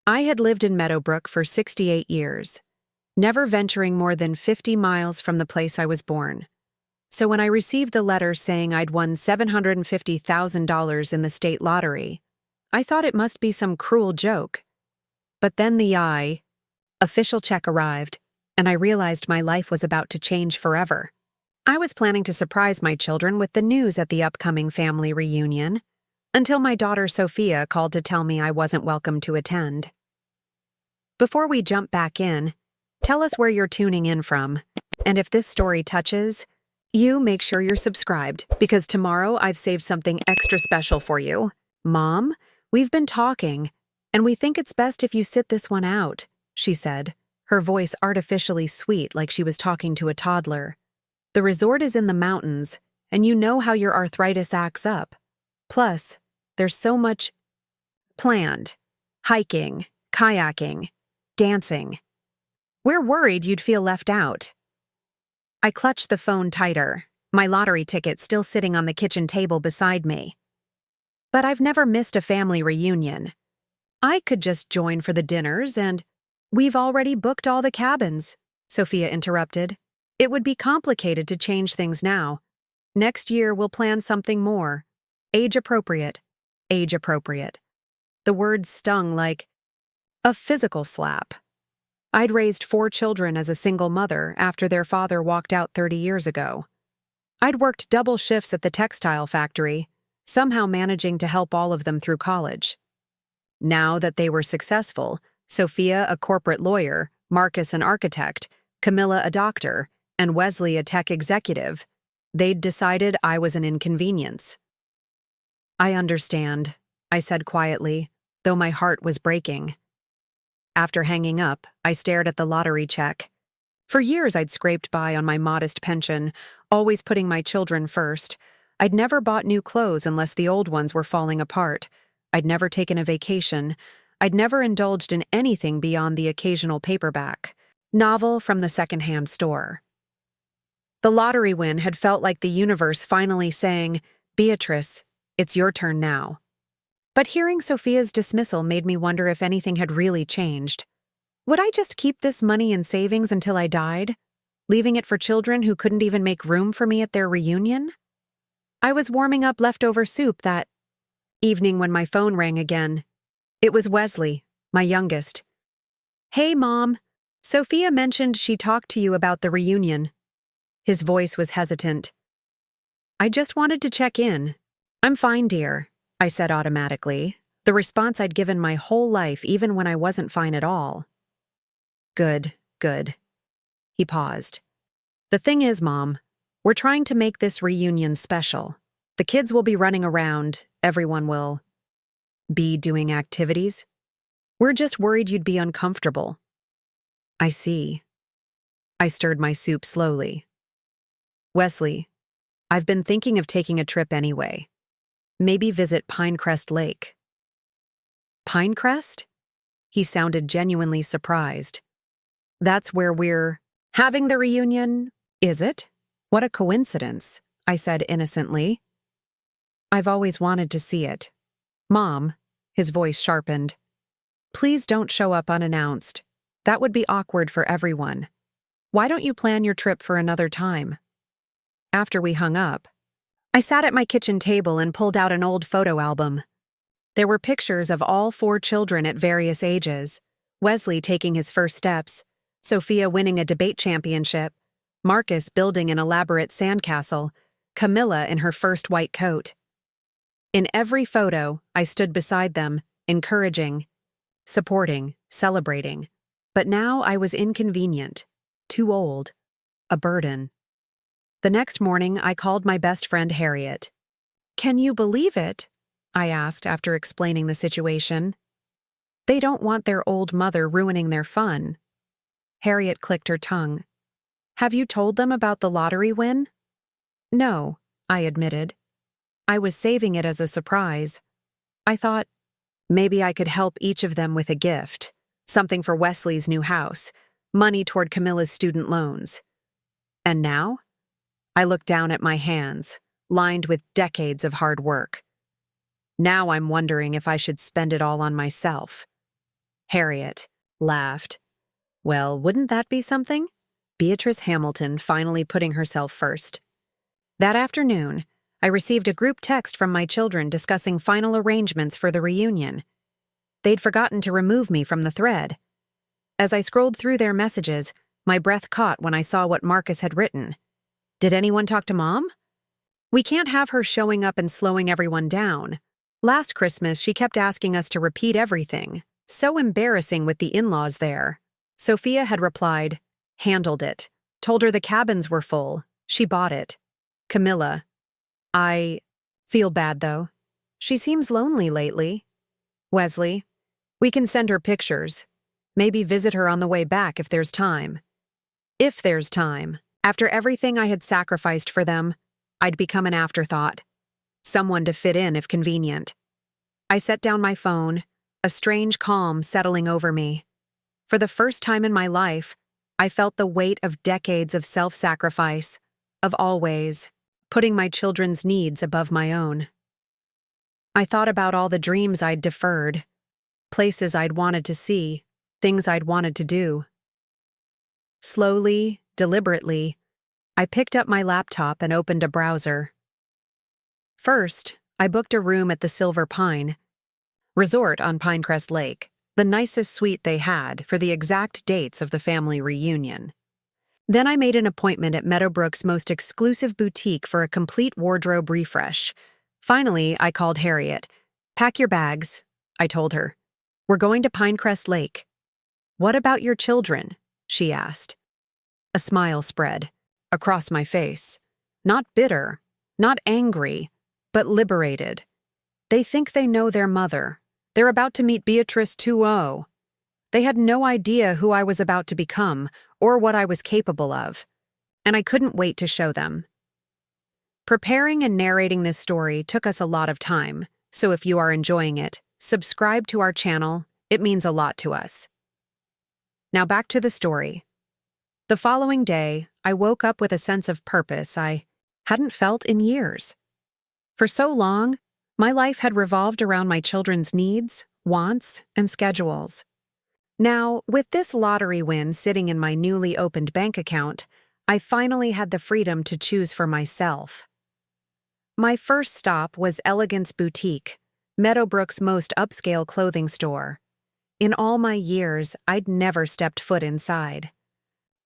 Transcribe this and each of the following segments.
I had lived in Meadowbrook for 68 years, never venturing more than 50 miles from the place I was born. So when I received the letter saying I'd won $750,000 in the state lottery, I thought it must be some cruel joke. But then the official check arrived, and I realized my life was about to change forever. I was planning to surprise my children with the news at the upcoming family reunion, until my daughter Sophia called to tell me I wasn't welcome to attend. Before we jump back in, tell us where you're tuning in from, and if this story touches you, make sure you're subscribed, because tomorrow I've saved something extra special for you. Mom, we've been talking, and we think it's best if you sit this one out, she said, her voice artificially sweet like she was talking to a toddler. The resort is in the mountains, and you know how your arthritis acts up. Plus, there's so much planned. Hiking, kayaking, dancing. We're worried you'd feel left out. I clutched the phone tighter, my lottery ticket still sitting on the kitchen table beside me. But I've never missed a family reunion. I could just join for the dinners and— We've already booked all the cabins, Sophia interrupted. It would be complicated to change things now. Next year we'll plan something more. Age appropriate. Age appropriate. The words stung like a physical slap. I'd raised 4 children as a single mother after their father walked out 30 years ago. I'd worked double shifts at the textile factory, somehow managing to help all of them through college. Now that they were successful, Sophia a corporate lawyer, Marcus an architect, Camila a doctor, and Wesley a tech executive, they'd decided I was an inconvenience. I understand, I said quietly, though my heart was breaking. After hanging up, I stared at the lottery check. For years I'd scraped by on my modest pension, always putting my children first. I'd never bought new clothes unless the old ones were falling apart. I'd never taken a vacation. I'd never indulged in anything beyond the occasional paperback novel from the secondhand store. The lottery win had felt like the universe finally saying, "Beatrice, it's your turn now." But hearing Sophia's dismissal made me wonder if anything had really changed. Would I just keep this money in savings until I died, leaving it for children who couldn't even make room for me at their reunion? I was warming up leftover soup that evening when my phone rang again. It was Wesley, my youngest. "Hey, Mom. Sophia mentioned she talked to you about the reunion." His voice was hesitant. "I just wanted to check in." "I'm fine, dear," I said automatically, the response I'd given my whole life even when I wasn't fine at all. Good. He paused. "The thing is, Mom, we're trying to make this reunion special. The kids will be running around, everyone will be doing activities. We're just worried you'd be uncomfortable." "I see." I stirred my soup slowly. "Wesley, I've been thinking of taking a trip anyway. Maybe visit Pinerest Lake." "Pinerest?" He sounded genuinely surprised. "That's where we're having the reunion, is it? What a coincidence," I said innocently. "I've always wanted to see it." "Mom," his voice sharpened, "please don't show up unannounced. That would be awkward for everyone. Why don't you plan your trip for another time?" After we hung up, I sat at my kitchen table and pulled out an old photo album. There were pictures of all 4 children at various ages, Wesley taking his first steps, Sophia winning a debate championship, Marcus building an elaborate sandcastle, Camila in her first white coat. In every photo, I stood beside them, encouraging, supporting, celebrating. But now I was inconvenient, too old, a burden. The next morning, I called my best friend Harriet. "Can you believe it?" I asked after explaining the situation. "They don't want their old mother ruining their fun." Harriet clicked her tongue. "Have you told them about the lottery win?" "No," I admitted. "I was saving it as a surprise. I thought maybe I could help each of them with a gift, something for Wesley's new house, money toward Camilla's student loans. And now? I look down at my hands, lined with decades of hard work. Now I'm wondering if I should spend it all on myself. Harriet laughed. Well, wouldn't that be something? Beatrice Hamilton finally putting herself first. That afternoon, I received a group text from my children discussing final arrangements for the reunion. They'd forgotten to remove me from the thread. As I scrolled through their messages, my breath caught when I saw what Marcus had written. Did anyone talk to Mom? We can't have her showing up and slowing everyone down. Last Christmas, she kept asking us to repeat everything. So embarrassing with the in-laws there. Sophia had replied, handled it. Told her the cabins were full. She bought it. Camila, I feel bad though. She seems lonely lately. Wesley, we can send her pictures. Maybe visit her on the way back if there's time. If there's time. After everything I had sacrificed for them, I'd become an afterthought. Someone to fit in if convenient. I set down my phone, a strange calm settling over me. For the first time in my life, I felt the weight of decades of self-sacrifice, of always putting my children's needs above my own. I thought about all the dreams I'd deferred, places I'd wanted to see, things I'd wanted to do. Slowly, deliberately, I picked up my laptop and opened a browser. First, I booked a room at the Silver Pine Resort on Pinerest Lake, the nicest suite they had for the exact dates of the family reunion. Then I made an appointment at Meadowbrook's most exclusive boutique for a complete wardrobe refresh. Finally, I called Harriet. Pack your bags, I told her. We're going to Pinerest Lake. What about your children? She asked. A smile spread across my face. Not bitter, not angry, but liberated. They think they know their mother. They're about to meet Beatrice 2.0. They had no idea who I was about to become or what I was capable of, and I couldn't wait to show them. Preparing and narrating this story took us a lot of time, so if you are enjoying it, subscribe to our channel. It means a lot to us. Now back to the story. The following day, I woke up with a sense of purpose I hadn't felt in years. For so long, my life had revolved around my children's needs, wants, and schedules. Now, with this lottery win sitting in my newly opened bank account, I finally had the freedom to choose for myself. My first stop was Elegance Boutique, Meadowbrook's most upscale clothing store. In all my years, I'd never stepped foot inside.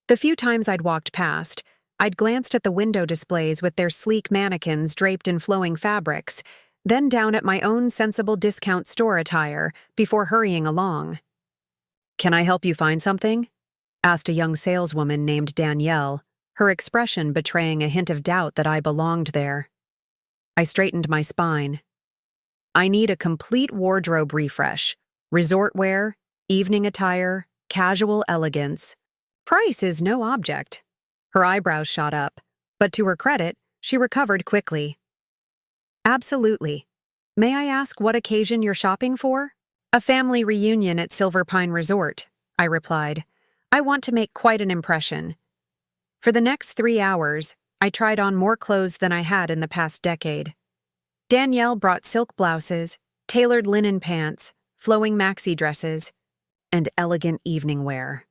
The few times I'd walked past, I'd glanced at the window displays with their sleek mannequins draped in flowing fabrics, then down at my own sensible discount store attire before hurrying along. Can I help you find something? Asked a young saleswoman named Danielle, her expression betraying a hint of doubt that I belonged there. I straightened my spine. I need a complete wardrobe refresh, resort wear, evening attire, casual elegance. Price is no object. Her eyebrows shot up, but to her credit, she recovered quickly. Absolutely. May I ask what occasion you're shopping for? A family reunion at Silver Pine Resort, I replied. I want to make quite an impression. For the next 3 hours, I tried on more clothes than I had in the past decade. Danielle brought silk blouses, tailored linen pants, flowing maxi dresses, and elegant evening wear.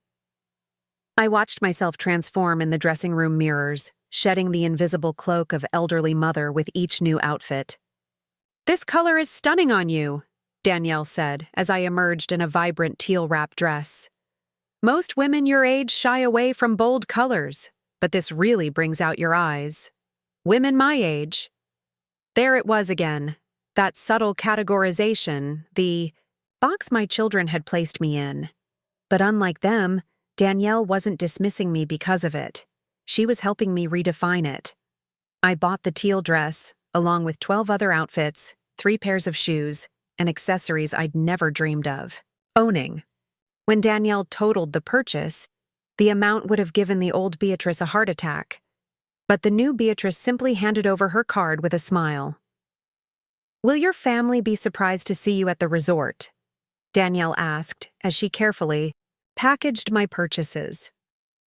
I watched myself transform in the dressing room mirrors, shedding the invisible cloak of elderly mother with each new outfit. This color is stunning on you, Danielle said as I emerged in a vibrant teal-wrap dress. Most women your age shy away from bold colors, but this really brings out your eyes. Women my age. There it was again, that subtle categorization, the box my children had placed me in. But unlike them, Danielle wasn't dismissing me because of it. She was helping me redefine it. I bought the teal dress, along with 12 other outfits, 3 pairs of shoes, and accessories I'd never dreamed of owning. When Danielle totaled the purchase, the amount would have given the old Beatrice a heart attack. But the new Beatrice simply handed over her card with a smile. Will your family be surprised to see you at the resort? Danielle asked as she carefully packaged my purchases.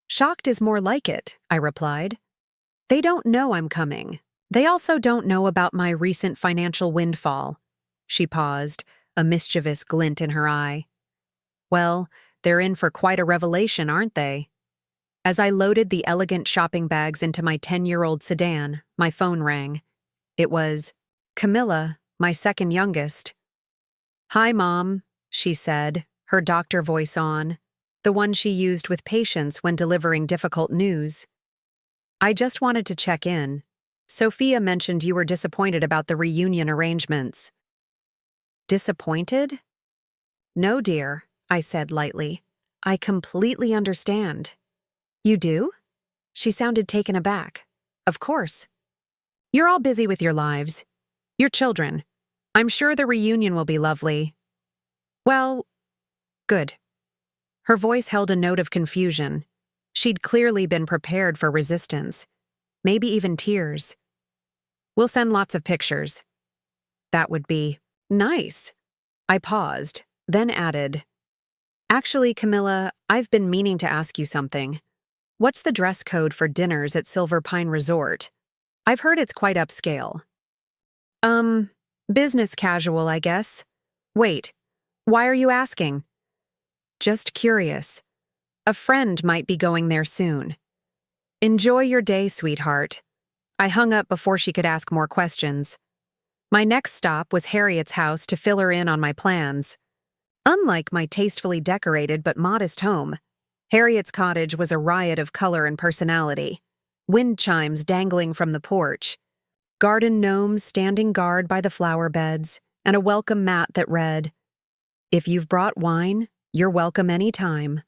Shocked is more like it, I replied. They don't know I'm coming. They also don't know about my recent financial windfall. She paused, a mischievous glint in her eye. Well, they're in for quite a revelation, aren't they? As I loaded the elegant shopping bags into my 10-year-old sedan, my phone rang. It was Camila, my second youngest. "Hi, Mom," she said, her doctor voice on, the one she used with patients when delivering difficult news. "I just wanted to check in. Sophia mentioned you were disappointed about the reunion arrangements." "Disappointed?" "No, dear," I said lightly. "I completely understand." "You do?" She sounded taken aback. "Of course. You're all busy with your lives. Your children. I'm sure the reunion will be lovely." "Well, good." Her voice held a note of confusion. She'd clearly been prepared for resistance, maybe even tears. "We'll send lots of pictures." "That would be nice." I paused, then added, "Actually, Camila, I've been meaning to ask you something. What's the dress code for dinners at Silver Pine Resort? I've heard it's quite upscale." Business casual, I guess." "Wait, why are you asking?" "Just curious. A friend might be going there soon." "Enjoy your day, sweetheart." I hung up before she could ask more questions. My next stop was Harriet's house to fill her in on my plans. Unlike my tastefully decorated but modest home, Harriet's cottage was a riot of color and personality. Wind chimes dangling from the porch, garden gnomes standing guard by the flower beds, and a welcome mat that read, "If you've brought wine, you're welcome any time."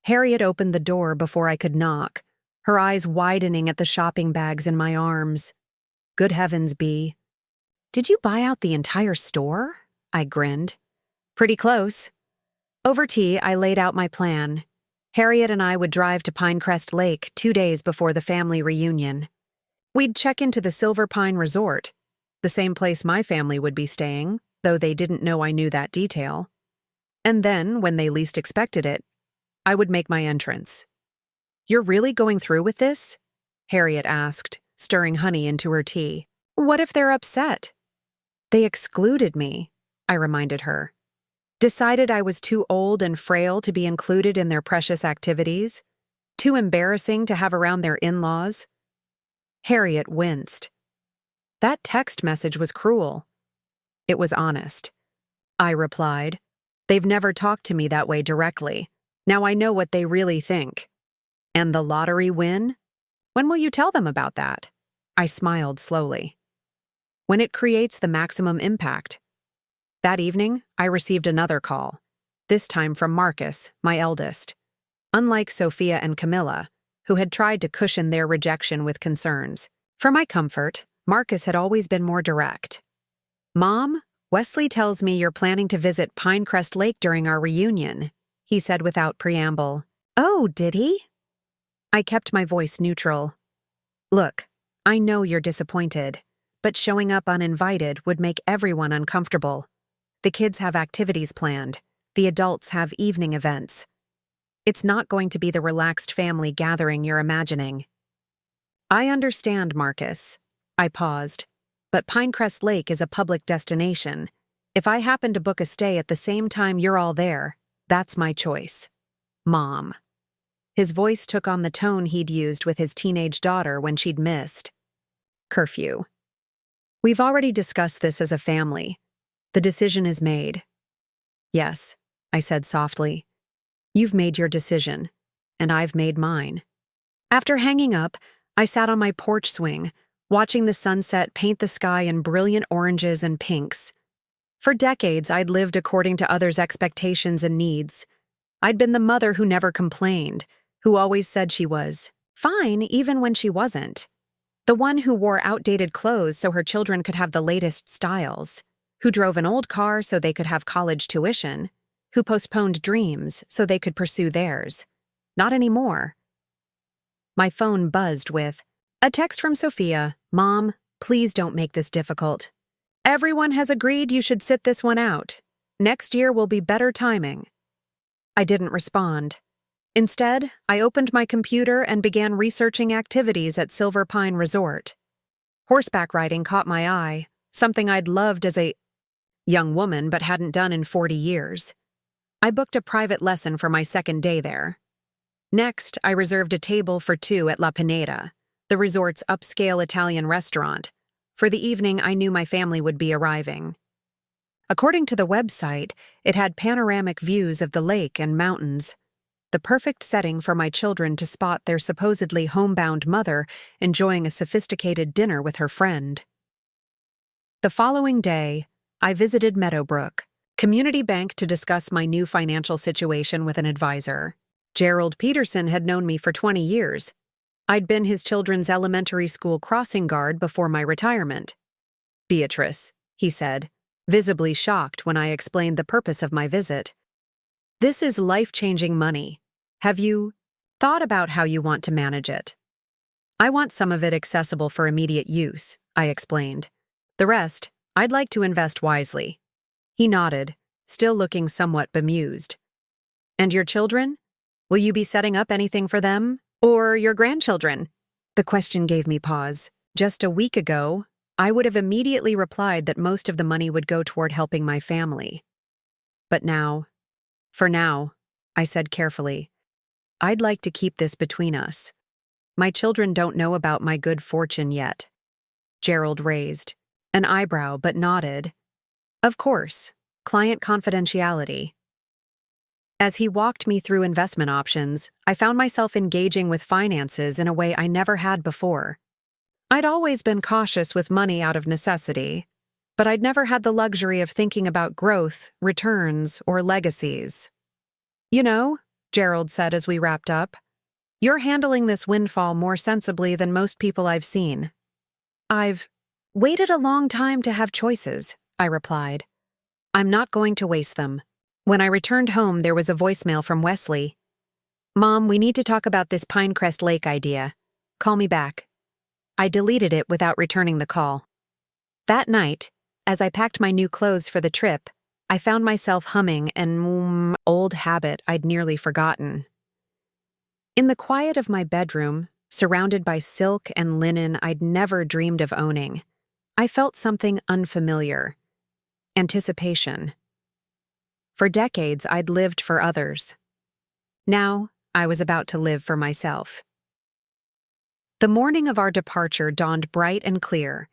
Harriet opened the door before I could knock, her eyes widening at the shopping bags in my arms. "Good heavens, Bee. Did you buy out the entire store?" I grinned. "Pretty close." Over tea, I laid out my plan. Harriet and I would drive to Pinecrest Lake 2 days before the family reunion. We'd check into the Silver Pine Resort, the same place my family would be staying, though they didn't know I knew that detail. And then, when they least expected it, I would make my entrance. "You're really going through with this?" Harriet asked, stirring honey into her tea. "What if they're upset?" "They excluded me," I reminded her. "Decided I was too old and frail to be included in their precious activities, too embarrassing to have around their in-laws." Harriet winced. That text message was cruel. It was honest. I replied, "They've never talked to me that way directly. Now I know what they really think." "And the lottery win? When will you tell them about that?" I smiled slowly. "When it creates the maximum impact." That evening, I received another call, this time from Marcus, my eldest. Unlike Sophia and Camila, who had tried to cushion their rejection with concerns, for my comfort, Marcus had always been more direct. "Mom, Wesley tells me you're planning to visit Pinecrest Lake during our reunion," he said without preamble. "Oh, did he?" I kept my voice neutral. "Look, I know you're disappointed, but showing up uninvited would make everyone uncomfortable. The kids have activities planned. The adults have evening events. It's not going to be the relaxed family gathering you're imagining." "I understand, Marcus." I paused. "But Pinecrest Lake is a public destination. If I happen to book a stay at the same time you're all there, that's my choice. Mom." His voice took on the tone he'd used with his teenage daughter when she'd missed. "Curfew. We've already discussed this as a family. The decision is made." "Yes," I said softly. "You've made your decision, and I've made mine." After hanging up, I sat on my porch swing, watching the sunset paint the sky in brilliant oranges and pinks. For decades, I'd lived according to others' expectations and needs. I'd been the mother who never complained, who always said she was fine even when she wasn't. The one who wore outdated clothes so her children could have the latest styles, who drove an old car so they could have college tuition, who postponed dreams so they could pursue theirs. Not anymore. My phone buzzed with a text from Sophia. "Mom, please don't make this difficult. Everyone has agreed you should sit this one out. Next year will be better timing." I didn't respond. Instead, I opened my computer and began researching activities at Silver Pine Resort. Horseback riding caught my eye, something I'd loved as a young woman but hadn't done in 40 years. I booked a private lesson for my second day there. Next, I reserved a table for two at La Pineda, the resort's upscale Italian restaurant. For the evening, I knew my family would be arriving. According to the website, it had panoramic views of the lake and mountains, the perfect setting for my children to spot their supposedly homebound mother enjoying a sophisticated dinner with her friend. The following day, I visited Meadowbrook Community Bank to discuss my new financial situation with an advisor. Gerald Peterson had known me for 20 years. I'd been his children's elementary school crossing guard before my retirement. "Beatrice," he said, visibly shocked when I explained the purpose of my visit. "This is life-changing money. Have you thought about how you want to manage it?" "I want some of it accessible for immediate use," I explained. "The rest, I'd like to invest wisely." He nodded, still looking somewhat bemused. "And your children? Will you be setting up anything for them? Or your grandchildren?" The question gave me pause. Just a week ago, I would have immediately replied that most of the money would go toward helping my family. But now, for now, I said carefully, I'd like to keep this between us. My children don't know about my good fortune yet. Gerald raised an eyebrow but nodded. Of course, client confidentiality. As he walked me through investment options, I found myself engaging with finances in a way I never had before. I'd always been cautious with money out of necessity, but I'd never had the luxury of thinking about growth, returns, or legacies. "You know," Gerald said as we wrapped up, "you're handling this windfall more sensibly than most people I've seen." "I've waited a long time to have choices," I replied. "I'm not going to waste them." When I returned home, there was a voicemail from Wesley. "Mom, we need to talk about this Pinecrest Lake idea. Call me back." I deleted it without returning the call. That night, as I packed my new clothes for the trip, I found myself humming an old habit I'd nearly forgotten. In the quiet of my bedroom, surrounded by silk and linen I'd never dreamed of owning, I felt something unfamiliar. Anticipation. For decades, I'd lived for others. Now, I was about to live for myself. The morning of our departure dawned bright and clear.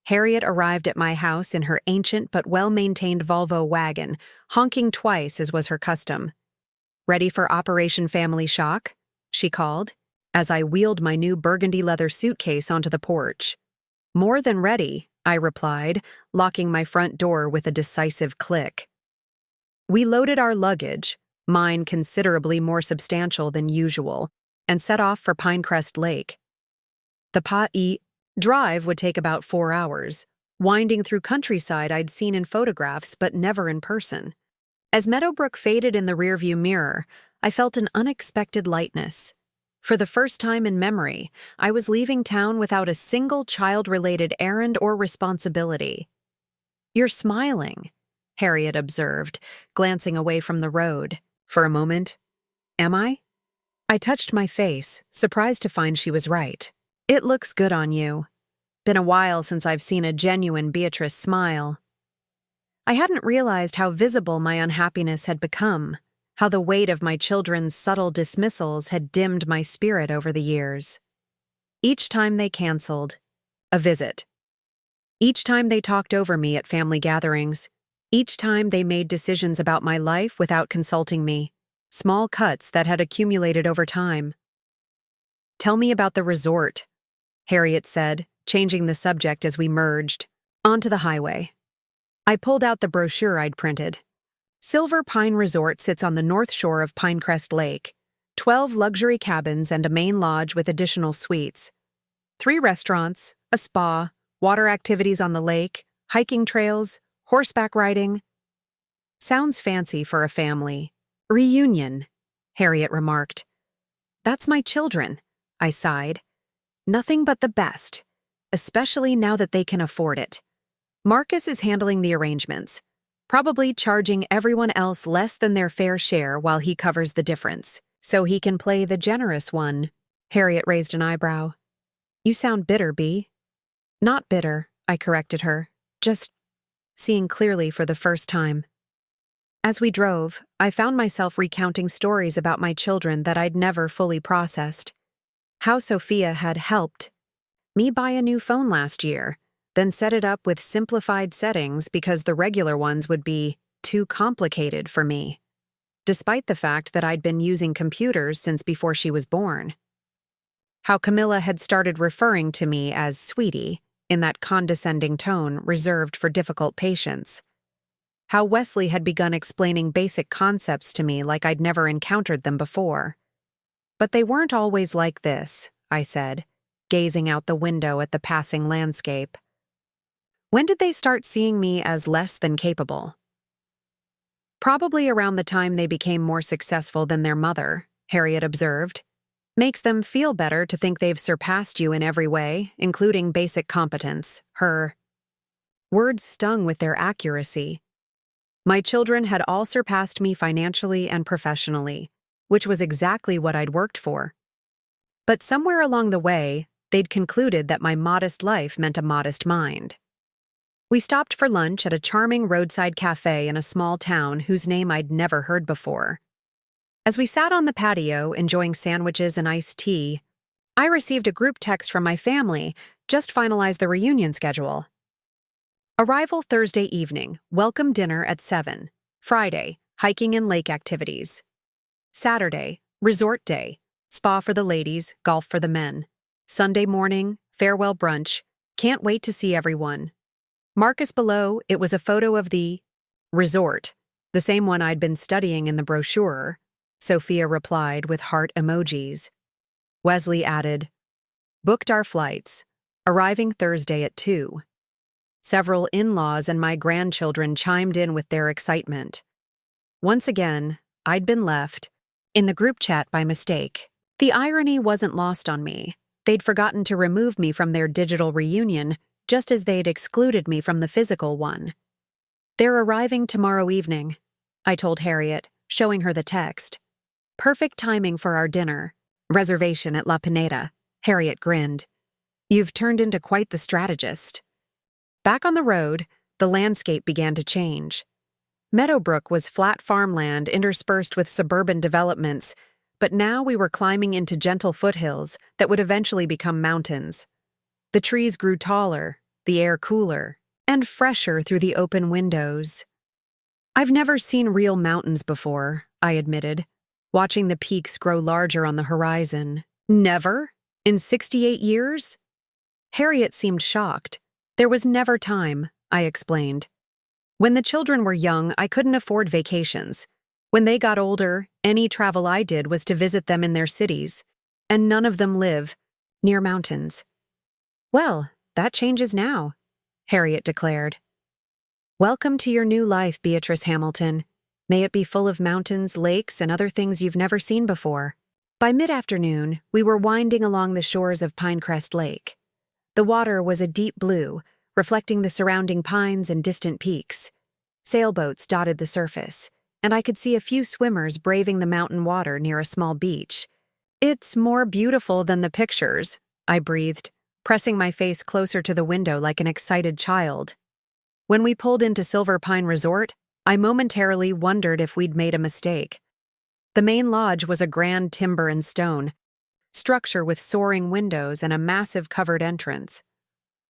Harriet arrived at my house in her ancient but well-maintained Volvo wagon, honking twice as was her custom. "Ready for Operation Family Shock?" she called, as I wheeled my new burgundy leather suitcase onto the porch. "More than ready," I replied, locking my front door with a decisive click. We loaded our luggage, mine considerably more substantial than usual, and set off for Pinecrest Lake. The drive would take about 4 hours, winding through countryside I'd seen in photographs but never in person. As Meadowbrook faded in the rearview mirror, I felt an unexpected lightness. For the first time in memory, I was leaving town without a single child-related errand or responsibility. "You're smiling," Harriet observed, glancing away from the road. For a moment, "Am I?" I touched my face, surprised to find she was right. "It looks good on you. Been a while since I've seen a genuine Beatrice smile." I hadn't realized how visible my unhappiness had become, how the weight of my children's subtle dismissals had dimmed my spirit over the years. Each time they canceled, a visit. Each time they talked over me at family gatherings. Each time they made decisions about my life without consulting me, small cuts that had accumulated over time. "Tell me about the resort," Harriet said, changing the subject as we merged onto the highway. I pulled out the brochure I'd printed. Silver Pine Resort sits on the north shore of Pinecrest Lake, 12 luxury cabins and a main lodge with additional suites. 3 restaurants, a spa, water activities on the lake, hiking trails, horseback riding. Sounds fancy for a family. "Reunion," Harriet remarked. "That's my children," I sighed. "Nothing but the best, especially now that they can afford it. Marcus is handling the arrangements, probably charging everyone else less than their fair share while he covers the difference, so he can play the generous one." Harriet raised an eyebrow. "You sound bitter, Bea." "Not bitter," I corrected her, "just seeing clearly for the first time." As we drove, I found myself recounting stories about my children that I'd never fully processed. How Sophia had helped me buy a new phone last year, then set it up with simplified settings because the regular ones would be too complicated for me, despite the fact that I'd been using computers since before she was born. How Camila had started referring to me as sweetie, in that condescending tone reserved for difficult patients. How Wesley had begun explaining basic concepts to me like I'd never encountered them before. But they weren't always like this, I said, gazing out the window at the passing landscape. When did they start seeing me as less than capable? Probably around the time they became more successful than their mother, Harriet observed. Makes them feel better to think they've surpassed you in every way, including basic competence. Her words stung with their accuracy. My children had all surpassed me financially and professionally, which was exactly what I'd worked for. But somewhere along the way, they'd concluded that my modest life meant a modest mind. We stopped for lunch at a charming roadside cafe in a small town whose name I'd never heard before. As we sat on the patio enjoying sandwiches and iced tea, I received a group text from my family, just finalized the reunion schedule. Arrival Thursday evening, welcome dinner at 7. Friday, hiking and lake activities. Saturday, resort day, spa for the ladies, golf for the men. Sunday morning, farewell brunch, can't wait to see everyone. Marcus below, it was a photo of the resort, the same one I'd been studying in the brochure, Sophia replied with heart emojis. Wesley added, booked our flights, arriving Thursday at 2. Several in-laws and my grandchildren chimed in with their excitement. Once again, I'd been left in the group chat by mistake. The irony wasn't lost on me. They'd forgotten to remove me from their digital reunion, just as they'd excluded me from the physical one. They're arriving tomorrow evening, I told Harriet, showing her the text. Perfect timing for our dinner. Reservation at La Pineda. Harriet grinned. You've turned into quite the strategist. Back on the road, the landscape began to change. Meadowbrook was flat farmland interspersed with suburban developments, but now we were climbing into gentle foothills that would eventually become mountains. The trees grew taller, the air cooler, and fresher through the open windows. I've never seen real mountains before, I admitted, watching the peaks grow larger on the horizon. Never? In 68 years? Harriet seemed shocked. There was never time, I explained. When the children were young, I couldn't afford vacations. When they got older, any travel I did was to visit them in their cities, and none of them live near mountains. Well, that changes now, Harriet declared. Welcome to your new life, Beatrice Hamilton. May it be full of mountains, lakes, and other things you've never seen before. By mid-afternoon, we were winding along the shores of Pinerest Lake. The water was a deep blue, reflecting the surrounding pines and distant peaks. Sailboats dotted the surface, and I could see a few swimmers braving the mountain water near a small beach. It's more beautiful than the pictures, I breathed, pressing my face closer to the window like an excited child. When we pulled into Silver Pine Resort, I momentarily wondered if we'd made a mistake. The main lodge was a grand timber and stone structure with soaring windows and a massive covered entrance.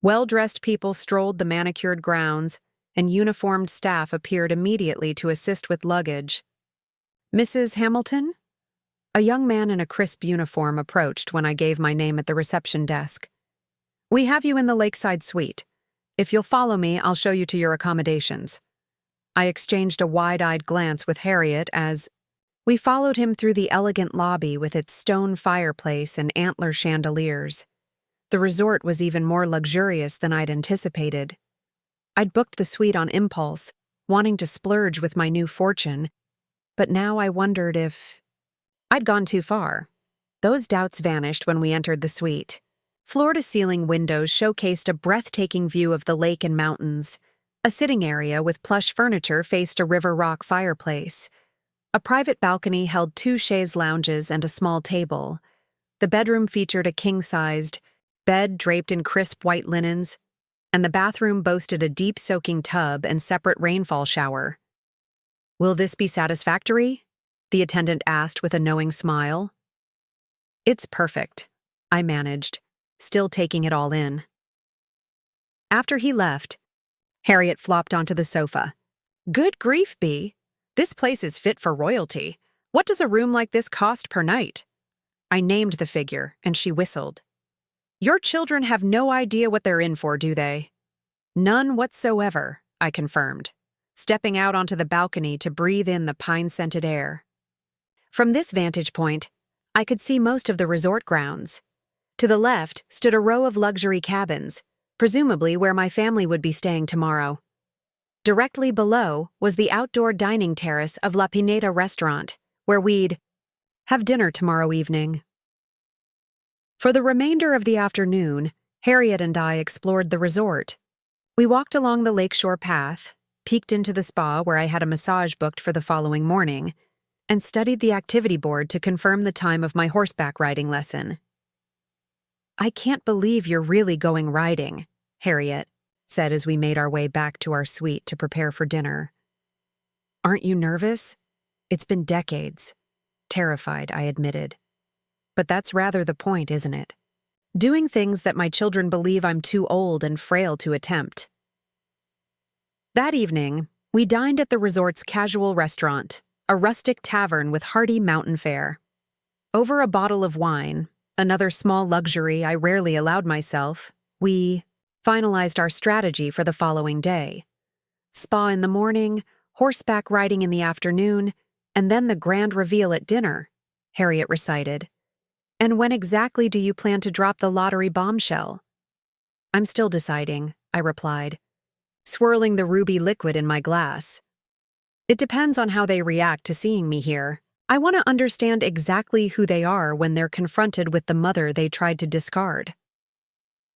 Well-dressed people strolled the manicured grounds, and uniformed staff appeared immediately to assist with luggage. Mrs. Hamilton? A young man in a crisp uniform approached when I gave my name at the reception desk. We have you in the lakeside suite. If you'll follow me, I'll show you to your accommodations. I exchanged a wide-eyed glance with Harriet as we followed him through the elegant lobby with its stone fireplace and antler chandeliers. The resort was even more luxurious than I'd anticipated. I'd booked the suite on impulse, wanting to splurge with my new fortune, but now I wondered if I'd gone too far. Those doubts vanished when we entered the suite. Floor-to-ceiling windows showcased a breathtaking view of the lake and mountains. A sitting area with plush furniture faced a river rock fireplace. A private balcony held 2 chaise lounges and a small table. The bedroom featured a king-sized bed draped in crisp white linens, and the bathroom boasted a deep soaking tub and separate rainfall shower. Will this be satisfactory? The attendant asked with a knowing smile. It's perfect, I managed, still taking it all in. After he left, Harriet flopped onto the sofa. Good grief, Bee. This place is fit for royalty. What does a room like this cost per night? I named the figure, and she whistled. Your children have no idea what they're in for, do they? None whatsoever, I confirmed, stepping out onto the balcony to breathe in the pine-scented air. From this vantage point, I could see most of the resort grounds. To the left stood a row of luxury cabins, presumably where my family would be staying tomorrow. Directly below was the outdoor dining terrace of La Pineda restaurant, where we'd have dinner tomorrow evening. For the remainder of the afternoon, Harriet and I explored the resort. We walked along the lakeshore path, peeked into the spa where I had a massage booked for the following morning, and studied the activity board to confirm the time of my horseback riding lesson. I can't believe you're really going riding, Harriet said as we made our way back to our suite to prepare for dinner. Aren't you nervous? It's been decades. Terrified, I admitted. But that's rather the point, isn't it? Doing things that my children believe I'm too old and frail to attempt. That evening, we dined at the resort's casual restaurant, a rustic tavern with hearty mountain fare. Over a bottle of wine, another small luxury I rarely allowed myself, we finalized our strategy for the following day. Spa in the morning, horseback riding in the afternoon, and then the grand reveal at dinner, Harriet recited. And when exactly do you plan to drop the lottery bombshell? I'm still deciding, I replied, swirling the ruby liquid in my glass. It depends on how they react to seeing me here. I want to understand exactly who they are when they're confronted with the mother they tried to discard.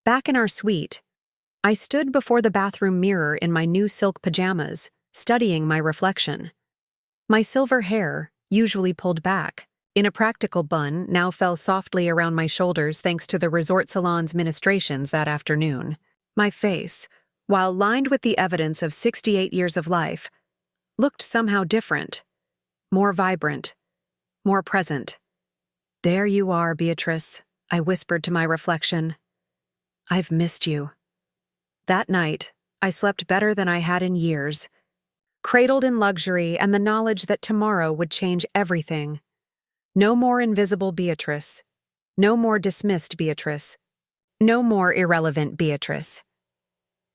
Back in our suite, I stood before the bathroom mirror in my new silk pajamas, studying my reflection. My silver hair, usually pulled back, in a practical bun, now fell softly around my shoulders thanks to the resort salon's ministrations that afternoon. My face, while lined with the evidence of 68 years of life, looked somehow different, more vibrant, more present. There you are, Beatrice, I whispered to my reflection. I've missed you. That night, I slept better than I had in years, cradled in luxury and the knowledge that tomorrow would change everything. No more invisible Beatrice. No more dismissed Beatrice. No more irrelevant Beatrice.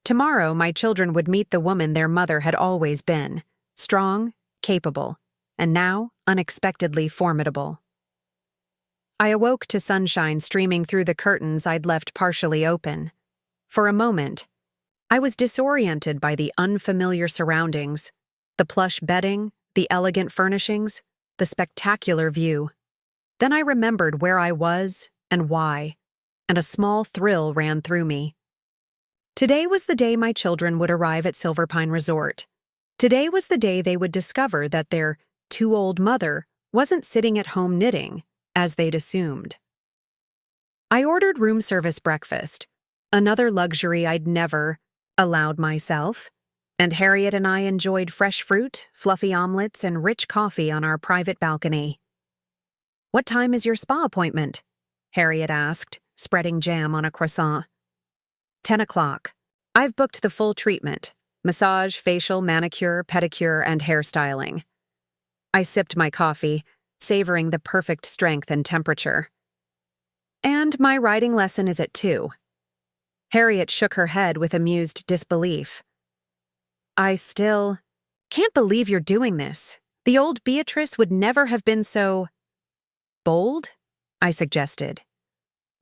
Tomorrow, my children would meet the woman their mother had always been, strong, capable, and now unexpectedly formidable. I awoke to sunshine streaming through the curtains I'd left partially open. For a moment, I was disoriented by the unfamiliar surroundings, the plush bedding, the elegant furnishings, the spectacular view. Then I remembered where I was and why, and a small thrill ran through me. Today was the day my children would arrive at Silver Pine Resort. Today was the day they would discover that their too-old mother wasn't sitting at home knitting, as they'd assumed. I ordered room service breakfast, another luxury I'd never allowed myself, and Harriet and I enjoyed fresh fruit, fluffy omelets, and rich coffee on our private balcony. What time is your spa appointment? Harriet asked, spreading jam on a croissant. 10 o'clock. I've booked the full treatment: massage, facial, manicure, pedicure, and hairstyling. I sipped my coffee, savoring the perfect strength and temperature. And my riding lesson is at 2. Harriet shook her head with amused disbelief. I still can't believe you're doing this. The old Beatrice would never have been so bold, I suggested.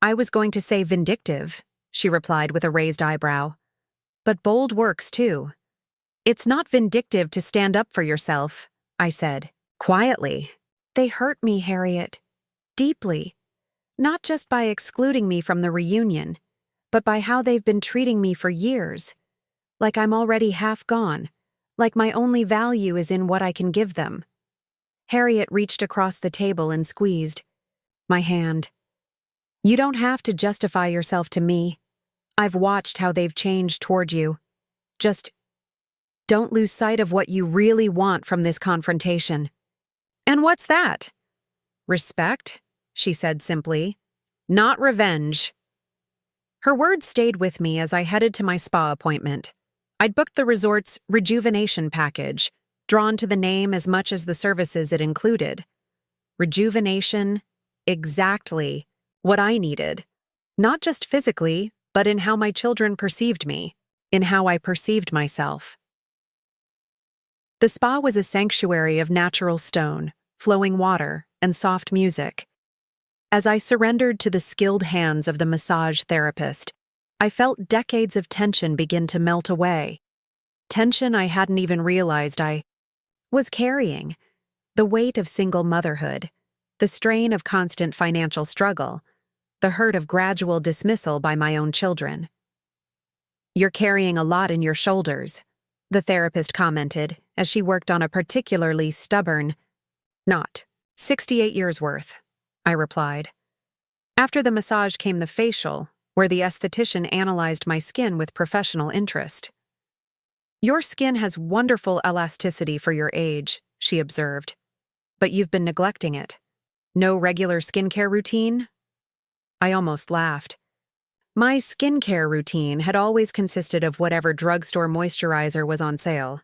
I was going to say vindictive, she replied with a raised eyebrow. But bold works too. It's not vindictive to stand up for yourself, I said, quietly. They hurt me, Harriet. Deeply. Not just by excluding me from the reunion, but by how they've been treating me for years. Like I'm already half gone. Like my only value is in what I can give them. Harriet reached across the table and squeezed my hand. You don't have to justify yourself to me. I've watched how they've changed toward you. Just Don't lose sight of what you really want from this confrontation. And what's that? Respect, she said simply. Not revenge. Her words stayed with me as I headed to my spa appointment. I'd booked the resort's rejuvenation package, drawn to the name as much as the services it included. Rejuvenation, exactly what I needed. Not just physically, but in how my children perceived me, in how I perceived myself. The spa was a sanctuary of natural stone, flowing water, and soft music. As I surrendered to the skilled hands of the massage therapist, I felt decades of tension begin to melt away. Tension I hadn't even realized I was carrying. The weight of single motherhood, the strain of constant financial struggle, the hurt of gradual dismissal by my own children. You're carrying a lot in your shoulders, the therapist commented as she worked on a particularly stubborn knot. 68 years worth, I replied. After the massage came the facial, where the esthetician analyzed my skin with professional interest. Your skin has wonderful elasticity for your age, she observed. But you've been neglecting it. No regular skincare routine? I almost laughed. My skincare routine had always consisted of whatever drugstore moisturizer was on sale.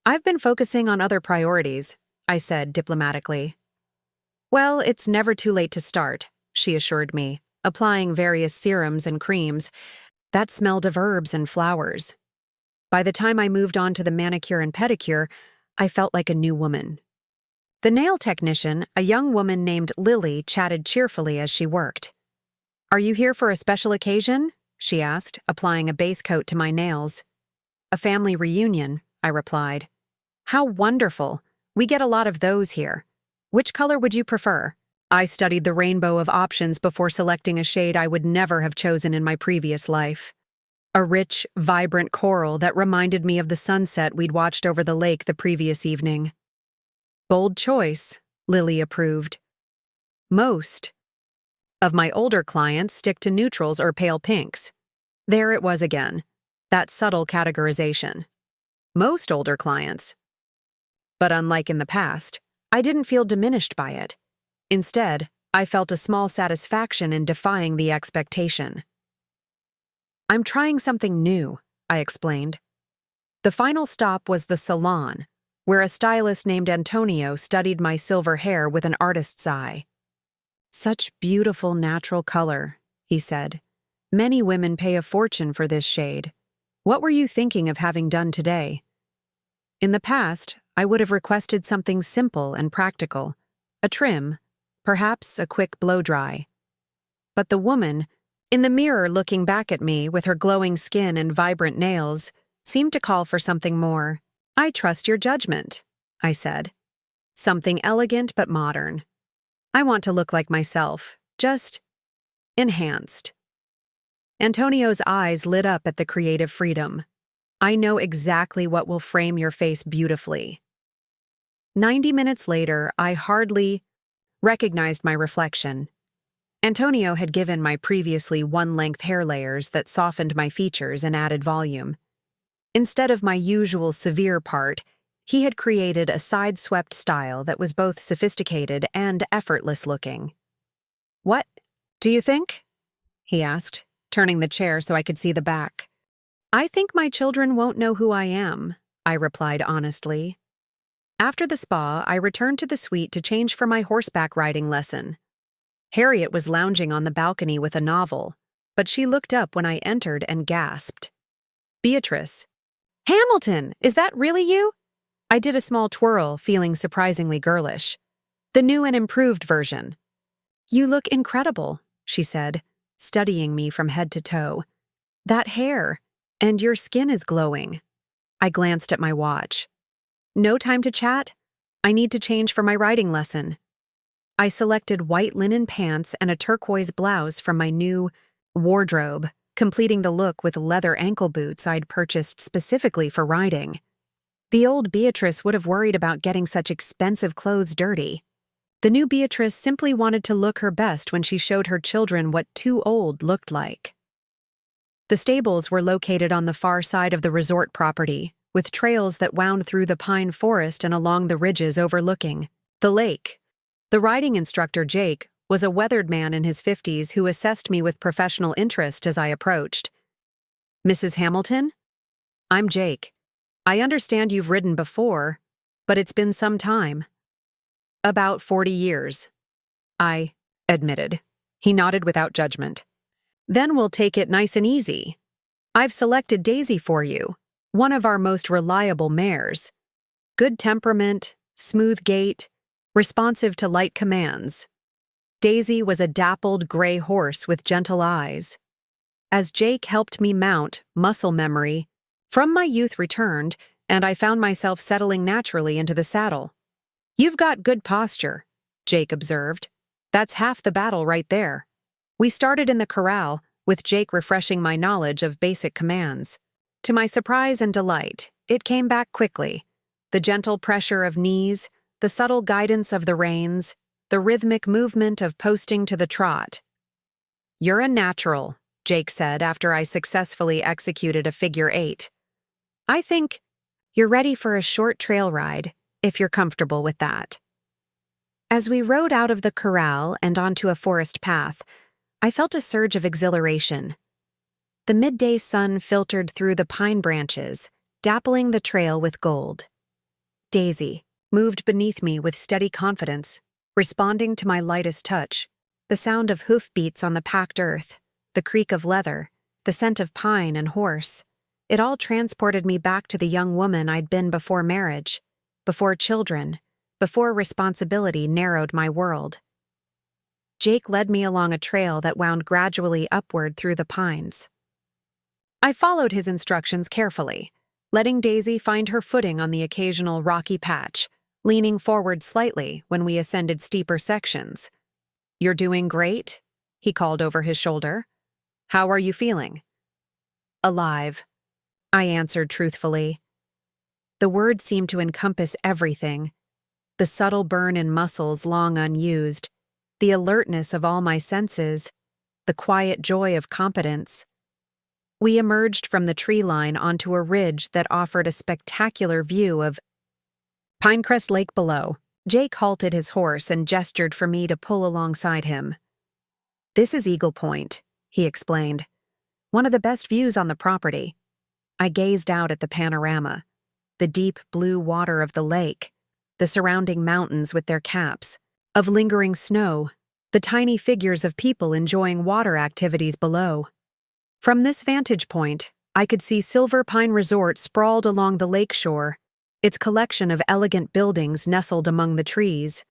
I've been focusing on other priorities, I said diplomatically. Well, it's never too late to start, she assured me, applying various serums and creams that smelled of herbs and flowers. By the time I moved on to the manicure and pedicure, I felt like a new woman. The nail technician, a young woman named Lily, chatted cheerfully as she worked. Are you here for a special occasion? She asked, applying a base coat to my nails. A family reunion, I replied. How wonderful. We get a lot of those here. Which color would you prefer? I studied the rainbow of options before selecting a shade I would never have chosen in my previous life. A rich, vibrant coral that reminded me of the sunset we'd watched over the lake the previous evening. Bold choice, Lily approved. Most of my older clients stick to neutrals or pale pinks. There it was again, that subtle categorization. Most older clients. But unlike in the past, I didn't feel diminished by it. Instead, I felt a small satisfaction in defying the expectation. I'm trying something new, I explained. The final stop was the salon, where a stylist named Antonio studied my silver hair with an artist's eye. Such beautiful natural color, he said. Many women pay a fortune for this shade. What were you thinking of having done today? In the past, I would have requested something simple and practical, a trim, perhaps a quick blow-dry. But the woman, in the mirror looking back at me with her glowing skin and vibrant nails, seemed to call for something more. I trust your judgment, I said. Something elegant but modern. I want to look like myself, just enhanced. Antonio's eyes lit up at the creative freedom. I know exactly what will frame your face beautifully. 90 minutes later, I hardly recognized my reflection. Antonio had given my previously one-length hair layers that softened my features and added volume. Instead of my usual severe part, he had created a side-swept style that was both sophisticated and effortless-looking. What do you think? He asked, turning the chair so I could see the back. I think my children won't know who I am, I replied honestly. After the spa, I returned to the suite to change for my horseback riding lesson. Harriet was lounging on the balcony with a novel, but she looked up when I entered and gasped. Beatrice. Hamilton, is that really you? I did a small twirl, feeling surprisingly girlish. The new and improved version. You look incredible, she said, studying me from head to toe. That hair, and your skin is glowing. I glanced at my watch. No time to chat? I need to change for my riding lesson. I selected white linen pants and a turquoise blouse from my new wardrobe, completing the look with leather ankle boots I'd purchased specifically for riding. The old Beatrice would have worried about getting such expensive clothes dirty. The new Beatrice simply wanted to look her best when she showed her children what too old looked like. The stables were located on the far side of the resort property, with trails that wound through the pine forest and along the ridges overlooking the lake. The riding instructor, Jake, was a weathered man in his 50s who assessed me with professional interest as I approached. "Mrs. Hamilton? I'm Jake. I understand you've ridden before, but it's been some time." "About 40 years," I admitted. He nodded without judgment. "Then we'll take it nice and easy. I've selected Daisy for you, one of our most reliable mares. Good temperament, smooth gait, responsive to light commands." Daisy was a dappled gray horse with gentle eyes. As Jake helped me mount, muscle memory from my youth returned, and I found myself settling naturally into the saddle. "You've got good posture," Jake observed. "That's half the battle right there." We started in the corral, with Jake refreshing my knowledge of basic commands. To my surprise and delight, it came back quickly. The gentle pressure of knees, the subtle guidance of the reins, the rhythmic movement of posting to the trot. "You're a natural," Jake said after I successfully executed a figure 8. "I think you're ready for a short trail ride, if you're comfortable with that." As we rode out of the corral and onto a forest path, I felt a surge of exhilaration. The midday sun filtered through the pine branches, dappling the trail with gold. Daisy moved beneath me with steady confidence, responding to my lightest touch. The sound of hoofbeats on the packed earth, the creak of leather, the scent of pine and horse, it all transported me back to the young woman I'd been before marriage, before children, before responsibility narrowed my world. Jake led me along a trail that wound gradually upward through the pines. I followed his instructions carefully, letting Daisy find her footing on the occasional rocky patch, leaning forward slightly when we ascended steeper sections. "You're doing great," he called over his shoulder. "How are you feeling?" "Alive," I answered truthfully. The word seemed to encompass everything: the subtle burn in muscles long unused, the alertness of all my senses, the quiet joy of competence. We emerged from the tree line onto a ridge that offered a spectacular view of Pinerest Lake below. Jake halted his horse and gestured for me to pull alongside him. "This is Eagle Point," he explained. "One of the best views on the property." I gazed out at the panorama, the deep blue water of the lake, the surrounding mountains with their caps of lingering snow, the tiny figures of people enjoying water activities below. From this vantage point, I could see Silver Pine Resort sprawled along the lake shore, its collection of elegant buildings nestled among the trees.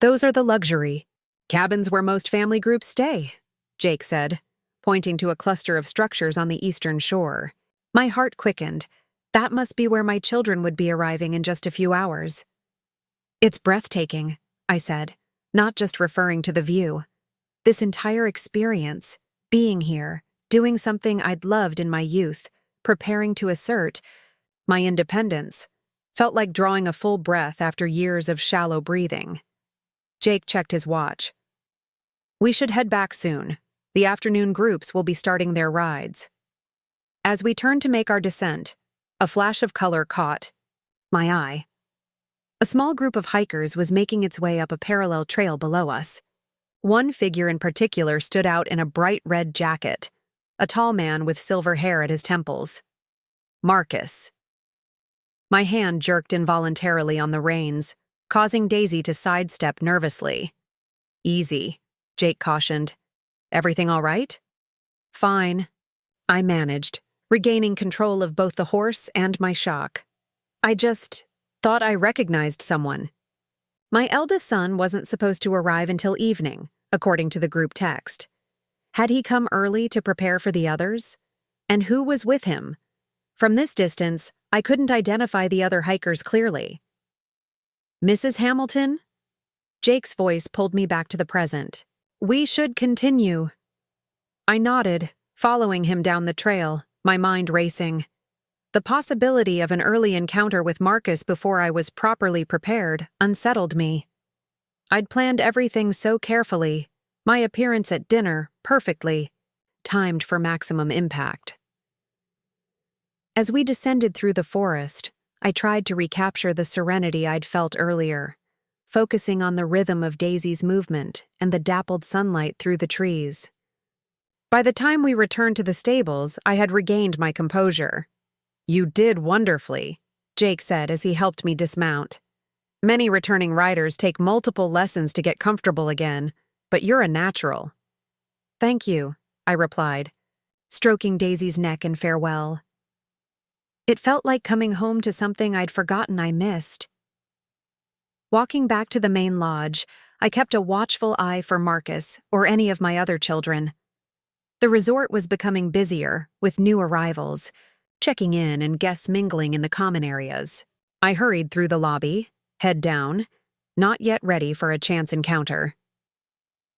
"Those are the luxury cabins where most family groups stay," Jake said, pointing to a cluster of structures on the eastern shore. My heart quickened. That must be where my children would be arriving in just a few hours. "It's breathtaking," I said, not just referring to the view. This entire experience, being here, doing something I'd loved in my youth, preparing to assert my independence, felt like drawing a full breath after years of shallow breathing. Jake checked his watch. "We should head back soon. The afternoon groups will be starting their rides." As we turned to make our descent, a flash of color caught my eye. A small group of hikers was making its way up a parallel trail below us. One figure in particular stood out in a bright red jacket, a tall man with silver hair at his temples. Marcus. My hand jerked involuntarily on the reins, causing Daisy to sidestep nervously. "Easy," Jake cautioned. "Everything all right?" "Fine," I managed, regaining control of both the horse and my shock. "I just thought I recognized someone." My eldest son wasn't supposed to arrive until evening, according to the group text. Had he come early to prepare for the others? And who was with him? From this distance, I couldn't identify the other hikers clearly. "Mrs. Hamilton?" Jake's voice pulled me back to the present. "We should continue." I nodded, following him down the trail, my mind racing. The possibility of an early encounter with Marcus before I was properly prepared unsettled me. I'd planned everything so carefully, my appearance at dinner perfectly, timed for maximum impact. As we descended through the forest, I tried to recapture the serenity I'd felt earlier, focusing on the rhythm of Daisy's movement and the dappled sunlight through the trees. By the time we returned to the stables, I had regained my composure. "You did wonderfully," Jake said as he helped me dismount. "Many returning riders take multiple lessons to get comfortable again, but you're a natural." "Thank you," I replied, stroking Daisy's neck in farewell. It felt like coming home to something I'd forgotten I missed. Walking back to the main lodge, I kept a watchful eye for Marcus or any of my other children. The resort was becoming busier, with new arrivals, checking in and guests mingling in the common areas. I hurried through the lobby, head down, not yet ready for a chance encounter.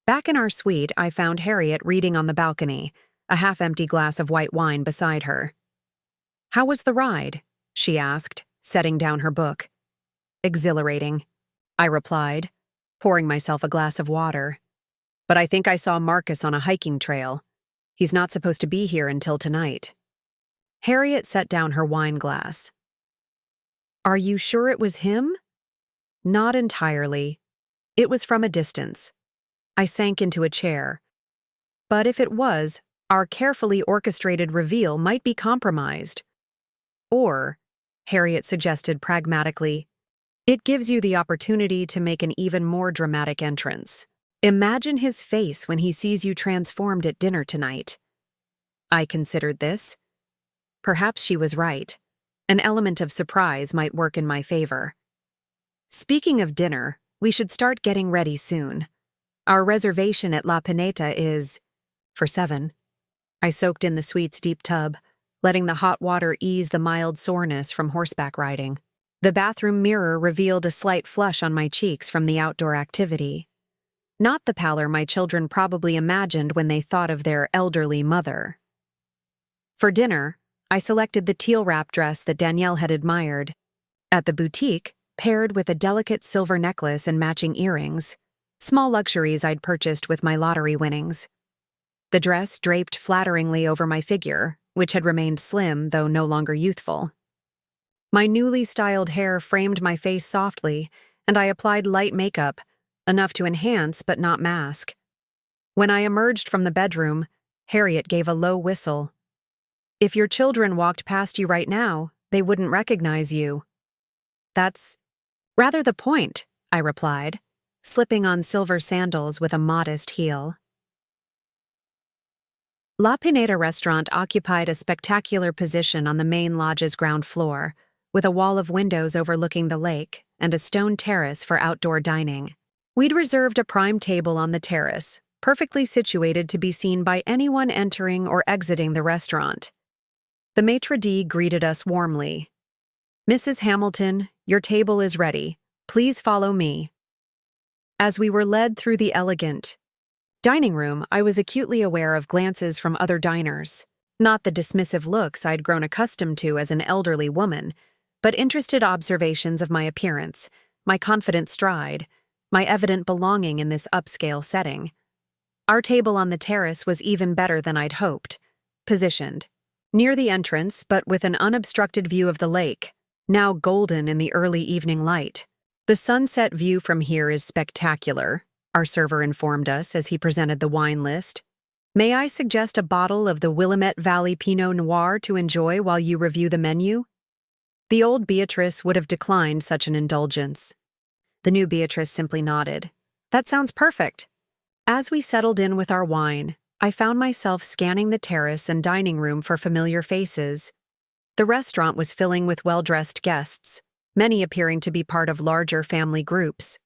Back in our suite, I found Harriet reading on the balcony, a half-empty glass of white wine beside her. "How was the ride?" she asked, setting down her book. "Exhilarating," I replied, pouring myself a glass of water. "But I think I saw Marcus on a hiking trail. He's not supposed to be here until tonight." Harriet set down her wine glass. "Are you sure it was him?" "Not entirely. It was from a distance." I sank into a chair. "But if it was, our carefully orchestrated reveal might be compromised." "Or," Harriet suggested pragmatically, "it gives you the opportunity to make an even more dramatic entrance. Imagine his face when he sees you transformed at dinner tonight." I considered this. Perhaps she was right. An element of surprise might work in my favor. "Speaking of dinner, we should start getting ready soon. Our reservation at La Pineta is for 7. I soaked in the suite's deep tub, letting the hot water ease the mild soreness from horseback riding. The bathroom mirror revealed a slight flush on my cheeks from the outdoor activity. Not the pallor my children probably imagined when they thought of their elderly mother. For dinner, I selected the teal wrap dress that Danielle had admired. At the boutique, paired with a delicate silver necklace and matching earrings, small luxuries I'd purchased with my lottery winnings. The dress draped flatteringly over my figure, which had remained slim though no longer youthful. My newly styled hair framed my face softly, and I applied light makeup, enough to enhance but not mask. When I emerged from the bedroom, Harriet gave a low whistle. "If your children walked past you right now, they wouldn't recognize you." "That's rather the point," I replied, slipping on silver sandals with a modest heel. La Pineta restaurant occupied a spectacular position on the main lodge's ground floor, with a wall of windows overlooking the lake and a stone terrace for outdoor dining. We'd reserved a prime table on the terrace, perfectly situated to be seen by anyone entering or exiting the restaurant. The maitre d' greeted us warmly. "Mrs. Hamilton, your table is ready. Please follow me." As we were led through the elegant dining room, I was acutely aware of glances from other diners. Not the dismissive looks I'd grown accustomed to as an elderly woman, but interested observations of my appearance, my confident stride, my evident belonging in this upscale setting. Our table on the terrace was even better than I'd hoped, positioned near the entrance but with an unobstructed view of the lake, now golden in the early evening light. "The sunset view from here is spectacular," our server informed us as he presented the wine list. "May I suggest a bottle of the Willamette Valley Pinot Noir to enjoy while you review the menu?" The old Beatrice would have declined such an indulgence. The new Beatrice simply nodded. "That sounds perfect." As we settled in with our wine, I found myself scanning the terrace and dining room for familiar faces. The restaurant was filling with well-dressed guests, many appearing to be part of larger family groups.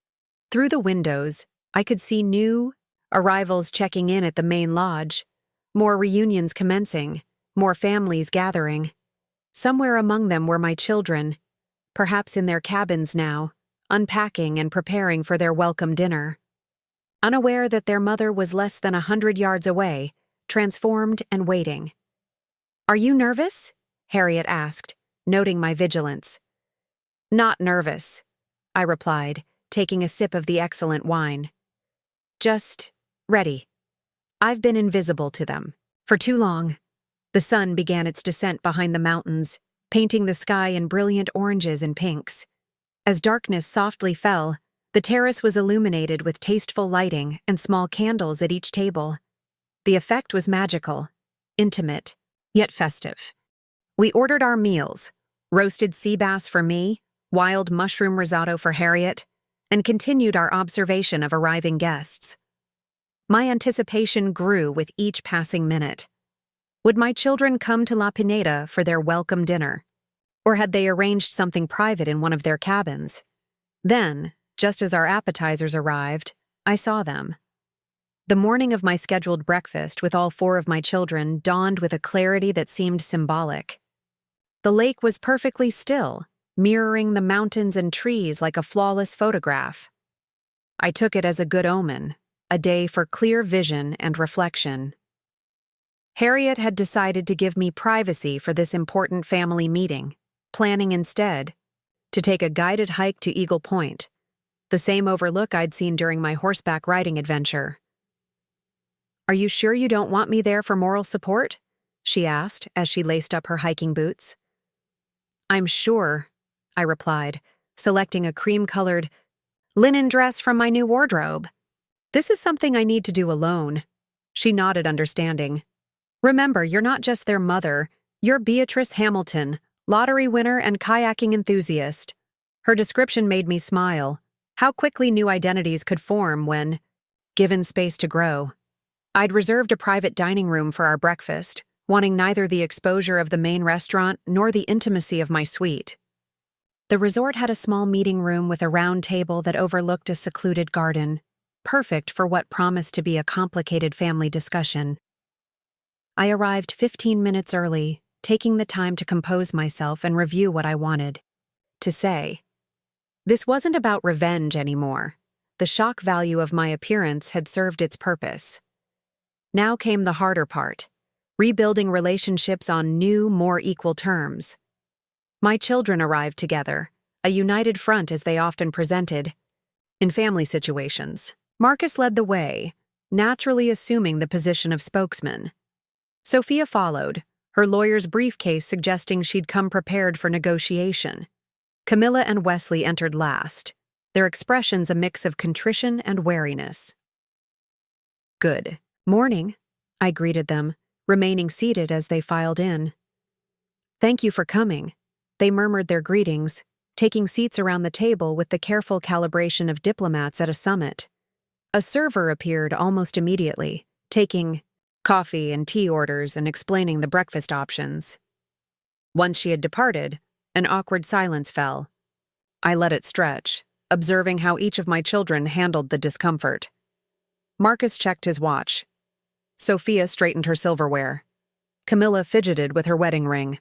Through the windows, I could see new arrivals checking in at the main lodge, more reunions commencing, more families gathering. Somewhere among them were my children, perhaps in their cabins now, unpacking and preparing for their welcome dinner. Unaware that their mother was less than 100 yards away, transformed and waiting. "Are you nervous?" Harriet asked, noting my vigilance. "Not nervous," I replied, taking a sip of the excellent wine. "Just ready. I've been invisible to them for too long." The sun began its descent behind the mountains, painting the sky in brilliant oranges and pinks. As darkness softly fell, the terrace was illuminated with tasteful lighting and small candles at each table. The effect was magical, intimate, yet festive. We ordered our meals: roasted sea bass for me, wild mushroom risotto for Harriet, and continued our observation of arriving guests. My anticipation grew with each passing minute. Would my children come to La Pineda for their welcome dinner? Or had they arranged something private in one of their cabins? Then, just as our appetizers arrived, I saw them. The morning of my scheduled breakfast with all 4 of my children dawned with a clarity that seemed symbolic. The lake was perfectly still, mirroring the mountains and trees like a flawless photograph. I took it as a good omen, a day for clear vision and reflection. Harriet had decided to give me privacy for this important family meeting, planning instead to take a guided hike to Eagle Point, the same overlook I'd seen during my horseback riding adventure. "Are you sure you don't want me there for moral support?" she asked as she laced up her hiking boots. "I'm sure," I replied, selecting a cream-colored linen dress from my new wardrobe. "This is something I need to do alone." She nodded understanding. "Remember, you're not just their mother, you're Beatrice Hamilton, lottery winner and kayaking enthusiast." Her description made me smile. How quickly new identities could form when given space to grow. I'd reserved a private dining room for our breakfast, wanting neither the exposure of the Maine restaurant nor the intimacy of my suite. The resort had a small meeting room with a round table that overlooked a secluded garden, perfect for what promised to be a complicated family discussion. I arrived 15 minutes early, taking the time to compose myself and review what I wanted to say. This wasn't about revenge anymore. The shock value of my appearance had served its purpose. Now came the harder part: rebuilding relationships on new, more equal terms. My children arrived together, a united front as they often presented. In family situations, Marcus led the way, naturally assuming the position of spokesman. Sophia followed, her lawyer's briefcase suggesting she'd come prepared for negotiation. Camila and Wesley entered last, their expressions a mix of contrition and wariness. "Good morning," I greeted them, remaining seated as they filed in. "Thank you for coming," they murmured their greetings, taking seats around the table with the careful calibration of diplomats at a summit. A server appeared almost immediately, taking coffee and tea orders and explaining the breakfast options. Once she had departed, an awkward silence fell. I let it stretch, observing how each of my children handled the discomfort. Marcus checked his watch. Sophia straightened her silverware. Camila fidgeted with her wedding ring.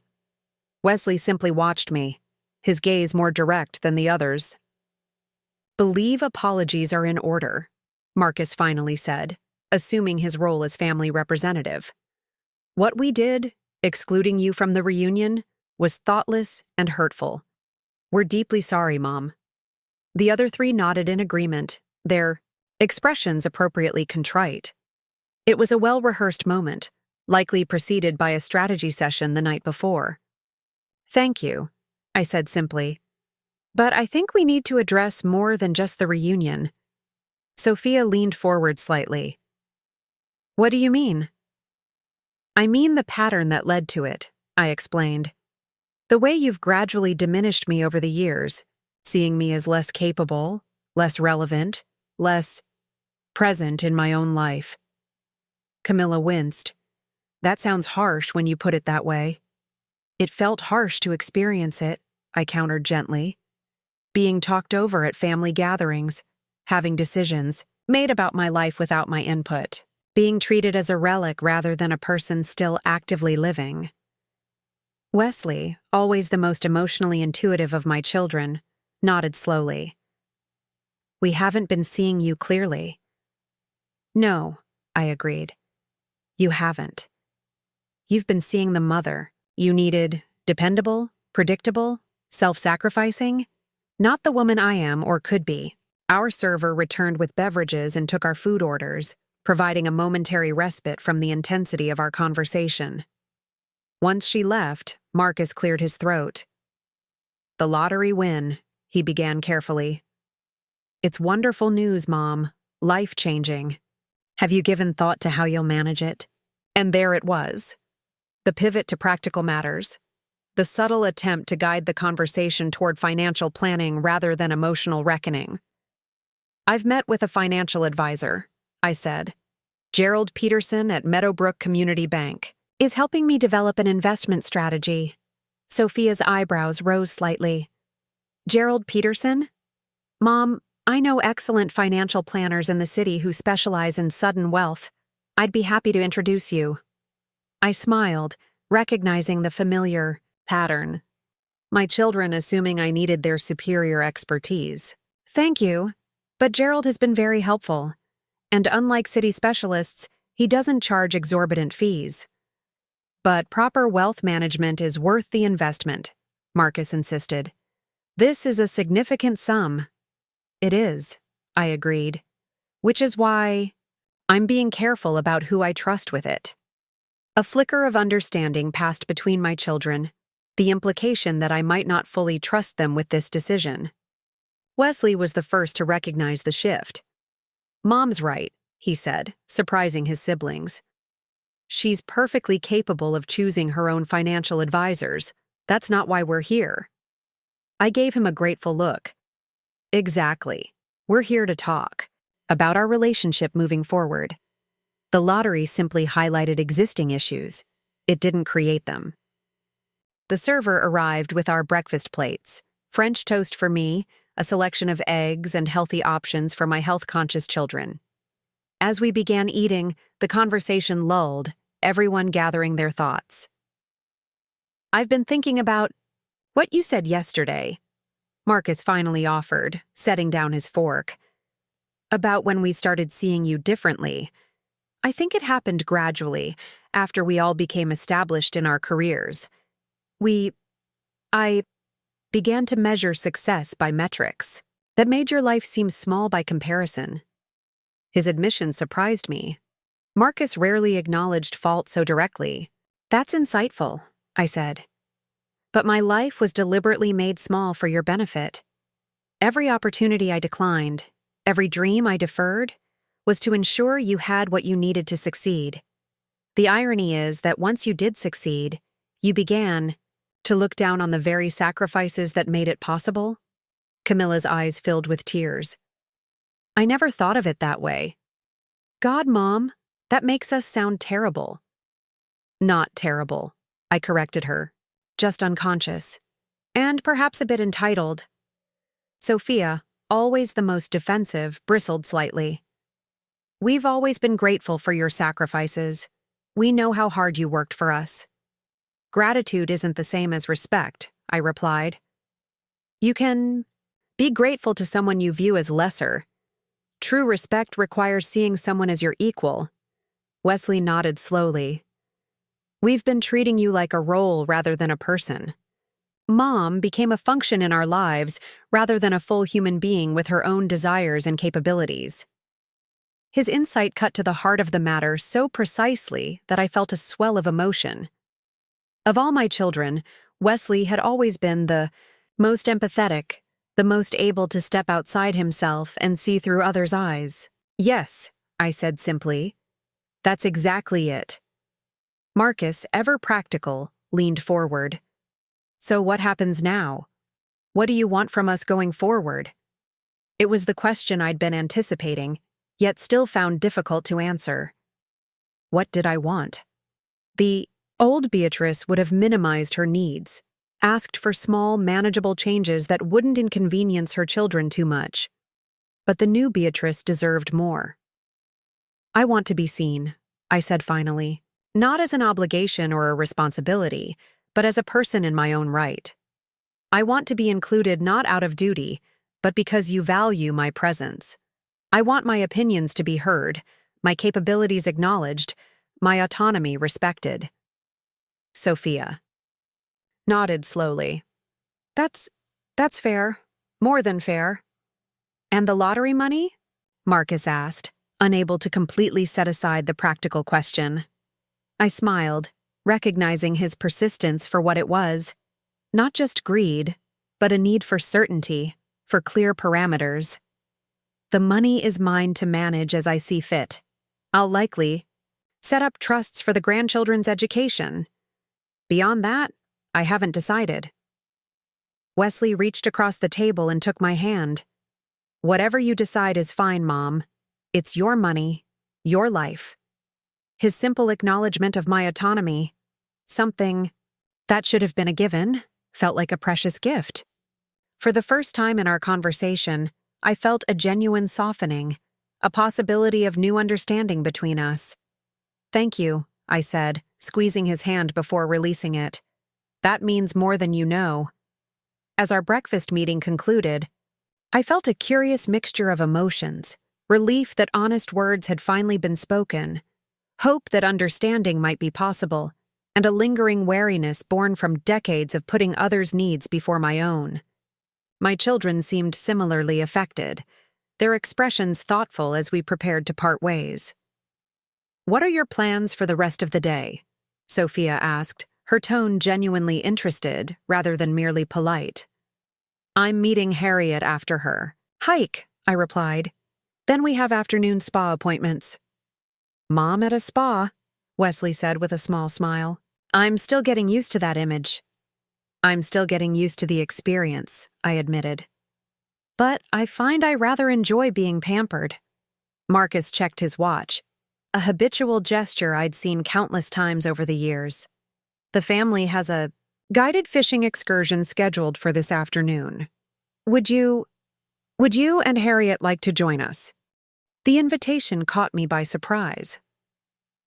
Wesley simply watched me, his gaze more direct than the others. "Believe apologies are in order," Marcus finally said, assuming his role as family representative. "What we did, excluding you from the reunion, was thoughtless and hurtful. We're deeply sorry, Mom." The other 3 nodded in agreement, their expressions appropriately contrite. It was a well-rehearsed moment, likely preceded by a strategy session the night before. "Thank you," I said simply. "But I think we need to address more than just the reunion." Sophia leaned forward slightly. "What do you mean?" "I mean the pattern that led to it," I explained. "The way you've gradually diminished me over the years, seeing me as less capable, less relevant, less present in my own life." Camila winced. "That sounds harsh when you put it that way." "It felt harsh to experience it," I countered gently. "Being talked over at family gatherings, having decisions made about my life without my input, being treated as a relic rather than a person still actively living." Wesley, always the most emotionally intuitive of my children, nodded slowly. "We haven't been seeing you clearly." "No," I agreed. "You haven't. You've been seeing the mother you needed, dependable, predictable, self-sacrificing, not the woman I am or could be." Our server returned with beverages and took our food orders, providing a momentary respite from the intensity of our conversation. Once she left, Marcus cleared his throat. "The lottery win," he began carefully. "It's wonderful news, Mom. Life-changing. Have you given thought to how you'll manage it?" And there it was. The pivot to practical matters. The subtle attempt to guide the conversation toward financial planning rather than emotional reckoning. "I've met with a financial advisor," I said. "Gerald Peterson at Meadowbrook Community Bank is helping me develop an investment strategy." Sophia's eyebrows rose slightly. "Gerald Peterson? Mom, I know excellent financial planners in the city who specialize in sudden wealth. I'd be happy to introduce you." I smiled, recognizing the familiar pattern. My children assuming I needed their superior expertise. "Thank you, but Gerald has been very helpful. And unlike city specialists, he doesn't charge exorbitant fees." "But proper wealth management is worth the investment," Marcus insisted. "This is a significant sum." "It is," I agreed. "Which is why I'm being careful about who I trust with it." A flicker of understanding passed between my children, the implication that I might not fully trust them with this decision. Wesley was the first to recognize the shift. "Mom's right," he said, surprising his siblings. "She's perfectly capable of choosing her own financial advisors. That's not why we're here." I gave him a grateful look. "Exactly. We're here to talk about our relationship moving forward." The lottery simply highlighted existing issues. It didn't create them. The server arrived with our breakfast plates, French toast for me, a selection of eggs and healthy options for my health-conscious children. As we began eating, the conversation lulled, everyone gathering their thoughts. "I've been thinking about what you said yesterday," Marcus finally offered, setting down his fork. "About when we started seeing you differently. I think it happened gradually, after we all became established in our careers. I began to measure success by metrics that made your life seem small by comparison." His admission surprised me. Marcus rarely acknowledged fault so directly. "That's insightful," I said. "But my life was deliberately made small for your benefit. Every opportunity I declined, every dream I deferred, was to ensure you had what you needed to succeed. The irony is that once you did succeed, you began to look down on the very sacrifices that made it possible." Camilla's eyes filled with tears. "I never thought of it that way." "God, Mom, that makes us sound terrible." "Not terrible," I corrected her. "Just unconscious. And perhaps a bit entitled." Sophia, always the most defensive, bristled slightly. "We've always been grateful for your sacrifices. We know how hard you worked for us." "Gratitude isn't the same as respect," I replied. "You can be grateful to someone you view as lesser. True respect requires seeing someone as your equal." Wesley nodded slowly. "We've been treating you like a role rather than a person. Mom became a function in our lives rather than a full human being with her own desires and capabilities." His insight cut to the heart of the matter so precisely that I felt a swell of emotion. Of all my children, Wesley had always been the most empathetic, the most able to step outside himself and see through others' eyes. "Yes," I said simply. "That's exactly it." Marcus, ever practical, leaned forward. "So what happens now? What do you want from us going forward?" It was the question I'd been anticipating, yet still found difficult to answer. What did I want? The old Beatrice would have minimized her needs, asked for small, manageable changes that wouldn't inconvenience her children too much. But the new Beatrice deserved more. "I want to be seen," I said finally, "not as an obligation or a responsibility, but as a person in my own right. I want to be included not out of duty, but because you value my presence. I want my opinions to be heard, my capabilities acknowledged, my autonomy respected." Sophia nodded slowly. That's fair. More than fair." "And the lottery money?" Marcus asked, unable to completely set aside the practical question. I smiled. recognizing his persistence for what it was. Not just greed, but a need for certainty, for clear parameters. The money is mine to manage as I see fit. I'll likely set up trusts for the grandchildren's education. Beyond that, I haven't decided. Wesley reached across the table and took my hand. Whatever you decide is fine, Mom. It's your money, your life. His simple acknowledgement of my autonomy, something that should have been a given, felt like a precious gift. For the first time in our conversation, I felt a genuine softening, a possibility of new understanding between us. Thank you, I said, squeezing his hand before releasing it. That means more than you know. As our breakfast meeting concluded, I felt a curious mixture of emotions, relief that honest words had finally been spoken, hope that understanding might be possible, and a lingering wariness born from decades of putting others' needs before my own. My children seemed similarly affected, their expressions thoughtful as we prepared to part ways. "What are your plans for the rest of the day?" Sophia asked, her tone genuinely interested rather than merely polite. "I'm meeting Harriet after her." "Hike," I replied. "Then we have afternoon spa appointments." "Mom at a spa," Wesley said with a small smile. "I'm still getting used to that image." "I'm still getting used to the experience," I admitted. "But I find I rather enjoy being pampered." Marcus checked his watch, a habitual gesture I'd seen countless times over the years. "The family has a guided fishing excursion scheduled for this afternoon. Would you and Harriet like to join us?" The invitation caught me by surprise.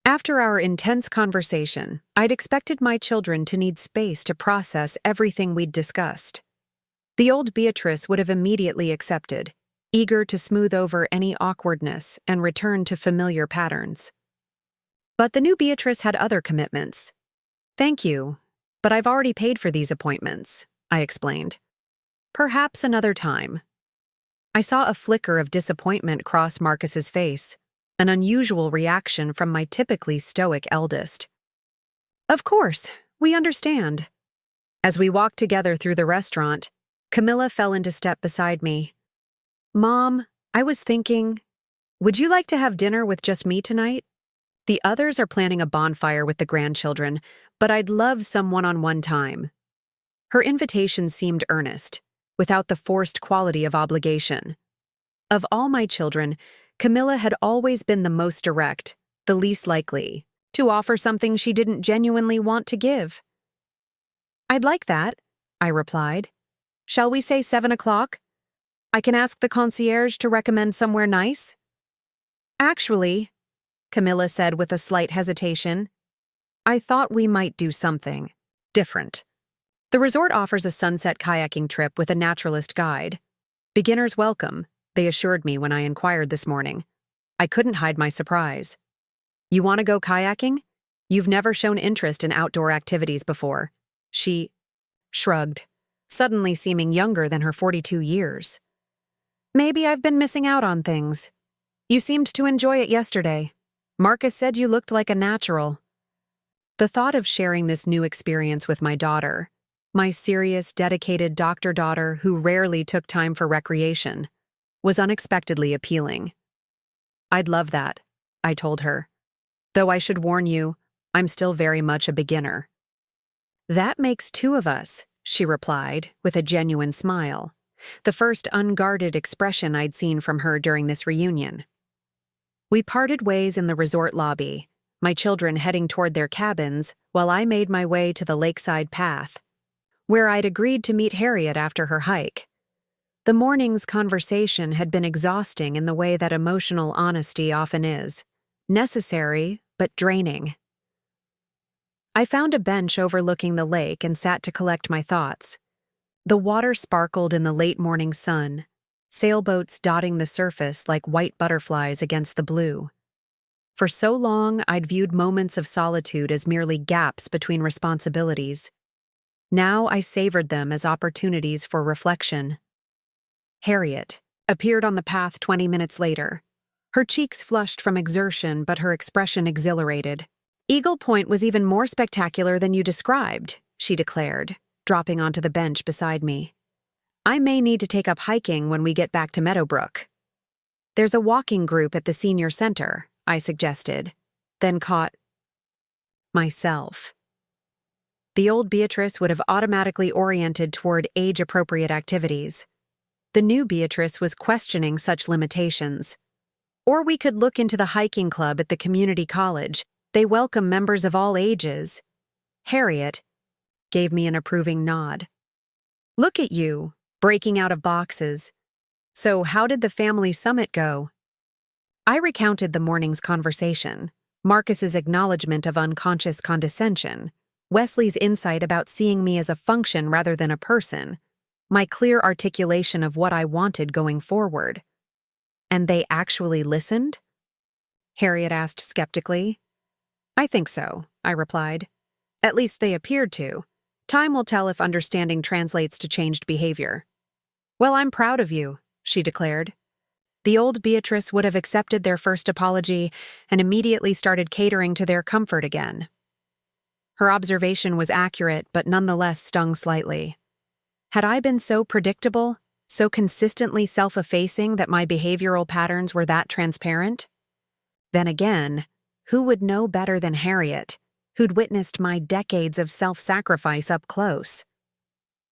After our intense conversation, I'd expected my children to need space to process everything we'd discussed. The old Beatrice would have immediately accepted, eager to smooth over any awkwardness and return to familiar patterns. But the new Beatrice had other commitments. "Thank you, but I've already paid for these appointments," I explained. "Perhaps another time." I saw a flicker of disappointment cross Marcus's face, an unusual reaction from my typically stoic eldest. "Of course, we understand." As we walked together through the restaurant, Camila fell into step beside me. "Mom, I was thinking, would you like to have dinner with just me tonight? The others are planning a bonfire with the grandchildren, but I'd love some one-on-one time." Her invitation seemed earnest, without the forced quality of obligation. Of all my children, Camila had always been the most direct, the least likely to offer something she didn't genuinely want to give. "I'd like that," I replied. "Shall we say 7 o'clock? I can ask the concierge to recommend somewhere nice." "Actually," Camila said with a slight hesitation, "I thought we might do something different. The resort offers a sunset kayaking trip with a naturalist guide. Beginners welcome," they assured me when I inquired this morning. I couldn't hide my surprise. "You want to go kayaking? You've never shown interest in outdoor activities before." She shrugged, suddenly seeming younger than her 42 years. "Maybe I've been missing out on things. You seemed to enjoy it yesterday. Marcus said you looked like a natural." The thought of sharing this new experience with my daughter, my serious, dedicated doctor daughter who rarely took time for recreation, was unexpectedly appealing. "I'd love that," I told her. "Though I should warn you, I'm still very much a beginner." "That makes 2 of us," she replied, with a genuine smile, the first unguarded expression I'd seen from her during this reunion. We parted ways in the resort lobby, my children heading toward their cabins while I made my way to the lakeside path, where I'd agreed to meet Harriet after her hike. The morning's conversation had been exhausting in the way that emotional honesty often is, necessary but draining. I found a bench overlooking the lake and sat to collect my thoughts. The water sparkled in the late morning sun, sailboats dotting the surface like white butterflies against the blue. For so long, I'd viewed moments of solitude as merely gaps between responsibilities. Now I savored them as opportunities for reflection. Harriet appeared on the path 20 minutes later. Her cheeks flushed from exertion, but her expression exhilarated. Eagle Point was even more spectacular than you described, she declared, dropping onto the bench beside me. I may need to take up hiking when we get back to Meadowbrook. There's a walking group at the senior center, I suggested, then caught myself. The old Beatrice would have automatically oriented toward age-appropriate activities. The new Beatrice was questioning such limitations. Or we could look into the hiking club at the community college. They welcome members of all ages. Harriet gave me an approving nod. Look at you, breaking out of boxes. So how did the family summit go? I recounted the morning's conversation, Marcus's acknowledgement of unconscious condescension, Wesley's insight about seeing me as a function rather than a person, my clear articulation of what I wanted going forward. And they actually listened? Harriet asked skeptically. I think so, I replied. At least they appeared to. Time will tell if understanding translates to changed behavior. Well, I'm proud of you, she declared. The old Beatrice would have accepted their first apology and immediately started catering to their comfort again. Her observation was accurate, but nonetheless stung slightly. Had I been so predictable, so consistently self-effacing that my behavioral patterns were that transparent? Then again, who would know better than Harriet, who'd witnessed my decades of self-sacrifice up close?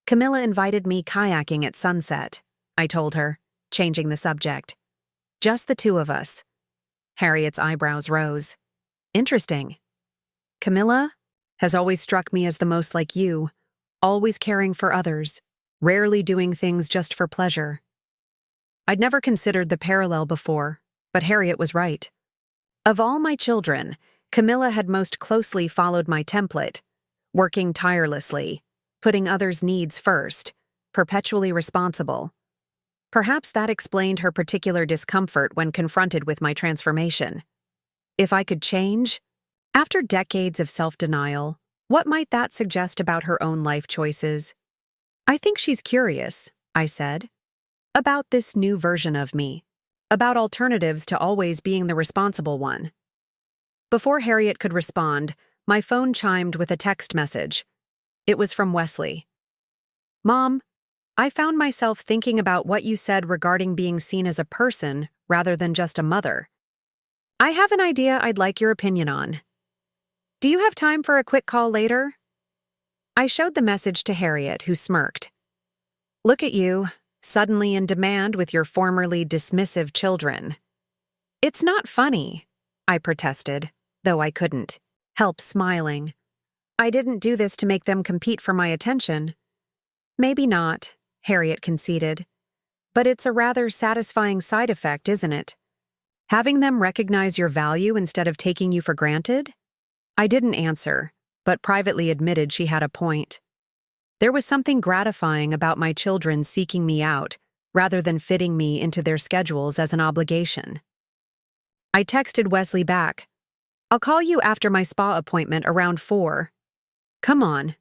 Camila invited me kayaking at sunset, I told her, changing the subject. Just the two of us. Harriet's eyebrows rose. Interesting. Camila has always struck me as the most like you, always caring for others, rarely doing things just for pleasure. I'd never considered the parallel before, but Harriet was right. Of all my children, Camila had most closely followed my template, working tirelessly, putting others' needs first, perpetually responsible. Perhaps that explained her particular discomfort when confronted with my transformation. If I could change, after decades of self-denial, what might that suggest about her own life choices? I think she's curious, I said, about this new version of me, about alternatives to always being the responsible one. Before Harriet could respond, my phone chimed with a text message. It was from Wesley. Mom, I found myself thinking about what you said regarding being seen as a person rather than just a mother. I have an idea I'd like your opinion on. Do you have time for a quick call later? I showed the message to Harriet, who smirked. Look at you, suddenly in demand with your formerly dismissive children. It's not funny, I protested, though I couldn't help smiling. I didn't do this to make them compete for my attention. Maybe not, Harriet conceded. But it's a rather satisfying side effect, isn't it? Having them recognize your value instead of taking you for granted? I didn't answer, but privately admitted she had a point. There was something gratifying about my children seeking me out, rather than fitting me into their schedules as an obligation. I texted Wesley back. I'll call you after my spa appointment around 4. Come on,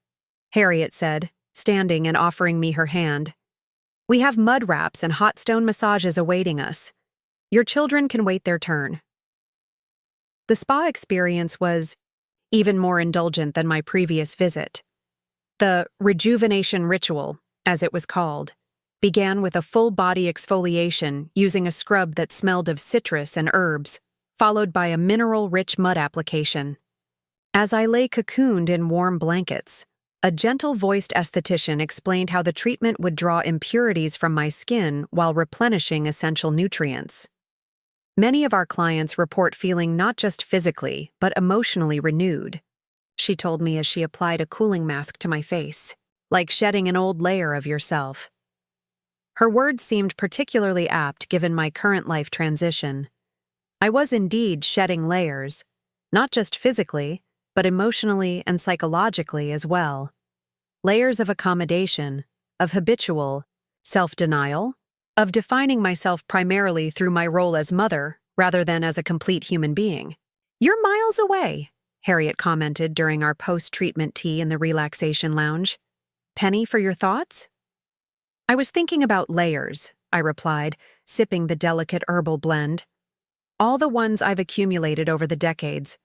Harriet said, standing and offering me her hand. We have mud wraps and hot stone massages awaiting us. Your children can wait their turn. The spa experience was even more indulgent than my previous visit. The rejuvenation ritual, as it was called, began with a full-body exfoliation using a scrub that smelled of citrus and herbs, followed by a mineral-rich mud application. As I lay cocooned in warm blankets, a gentle-voiced esthetician explained how the treatment would draw impurities from my skin while replenishing essential nutrients. Many of our clients report feeling not just physically, but emotionally renewed, she told me as she applied a cooling mask to my face, like shedding an old layer of yourself. Her words seemed particularly apt given my current life transition. I was indeed shedding layers, not just physically, but emotionally and psychologically as well. Layers of accommodation, of habitual self-denial, of defining myself primarily through my role as mother rather than as a complete human being. You're miles away, Harriet commented during our post-treatment tea in the relaxation lounge. Penny for your thoughts? I was thinking about layers, I replied, sipping the delicate herbal blend. All the ones I've accumulated over the decades.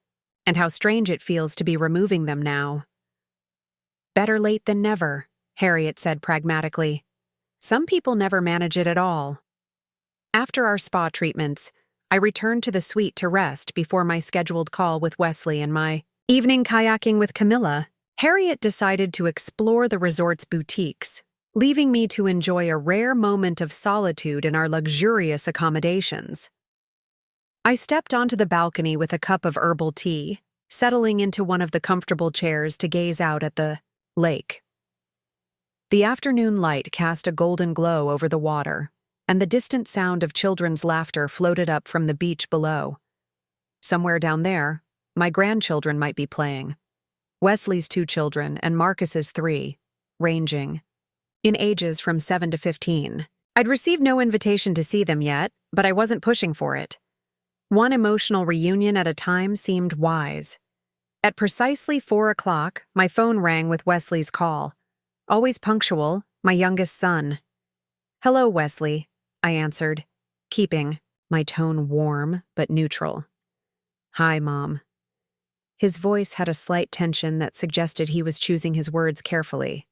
and how strange it feels to be removing them now. Better late than never, Harriet said pragmatically. Some people never manage it at all. After our spa treatments, I returned to the suite to rest before my scheduled call with Wesley and my evening kayaking with Camila. Harriet decided to explore the resort's boutiques, leaving me to enjoy a rare moment of solitude in our luxurious accommodations. I stepped onto the balcony with a cup of herbal tea, settling into one of the comfortable chairs to gaze out at the lake. The afternoon light cast a golden glow over the water, and the distant sound of children's laughter floated up from the beach below. Somewhere down there, my grandchildren might be playing. Wesley's 2 children and Marcus's 3, ranging in ages from 7 to 15. I'd received no invitation to see them yet, but I wasn't pushing for it. One emotional reunion at a time seemed wise. At precisely 4 o'clock, my phone rang with Wesley's call. Always punctual, my youngest son. "Hello, Wesley," I answered, keeping my tone warm but neutral. "Hi, Mom." His voice had a slight tension that suggested he was choosing his words carefully.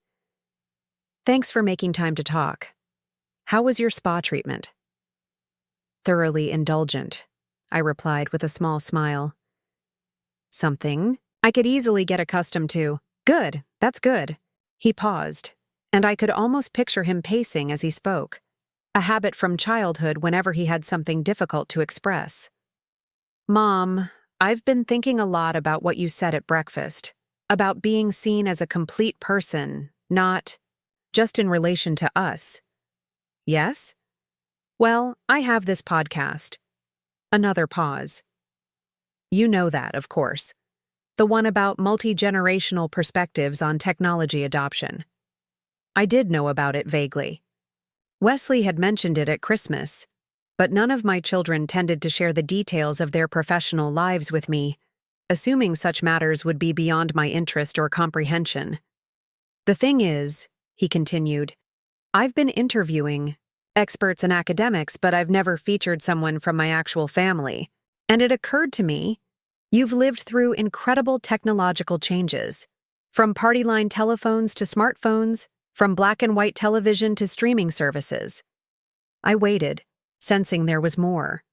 "Thanks for making time to talk. How was your spa treatment?" "Thoroughly indulgent," I replied with a small smile. "Something I could easily get accustomed to." "Good, that's good." He paused, and I could almost picture him pacing as he spoke, a habit from childhood whenever he had something difficult to express. "Mom, I've been thinking a lot about what you said at breakfast, about being seen as a complete person, not just in relation to us." "Yes?" "Well, I have this podcast." Another pause. "You know that, of course. The one about multi-generational perspectives on technology adoption." I did know about it vaguely. Wesley had mentioned it at Christmas, but none of my children tended to share the details of their professional lives with me, assuming such matters would be beyond my interest or comprehension. "The thing is," he continued, "I've been interviewing experts and academics, but I've never featured someone from my actual family. And it occurred to me, you've lived through incredible technological changes, from party line telephones to smartphones, from black and white television to streaming services." I waited, sensing there was more.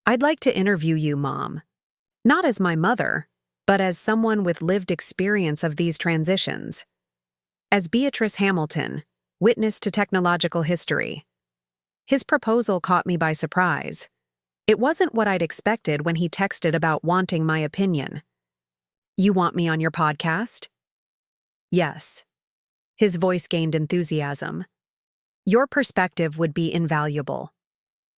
"I'd like to interview you, Mom. Not as my mother, but as someone with lived experience of these transitions. As Beatrice Hamilton, witness to technological history." His proposal caught me by surprise. It wasn't what I'd expected when he texted about wanting my opinion. "You want me on your podcast?" "Yes." His voice gained enthusiasm. "Your perspective would be invaluable.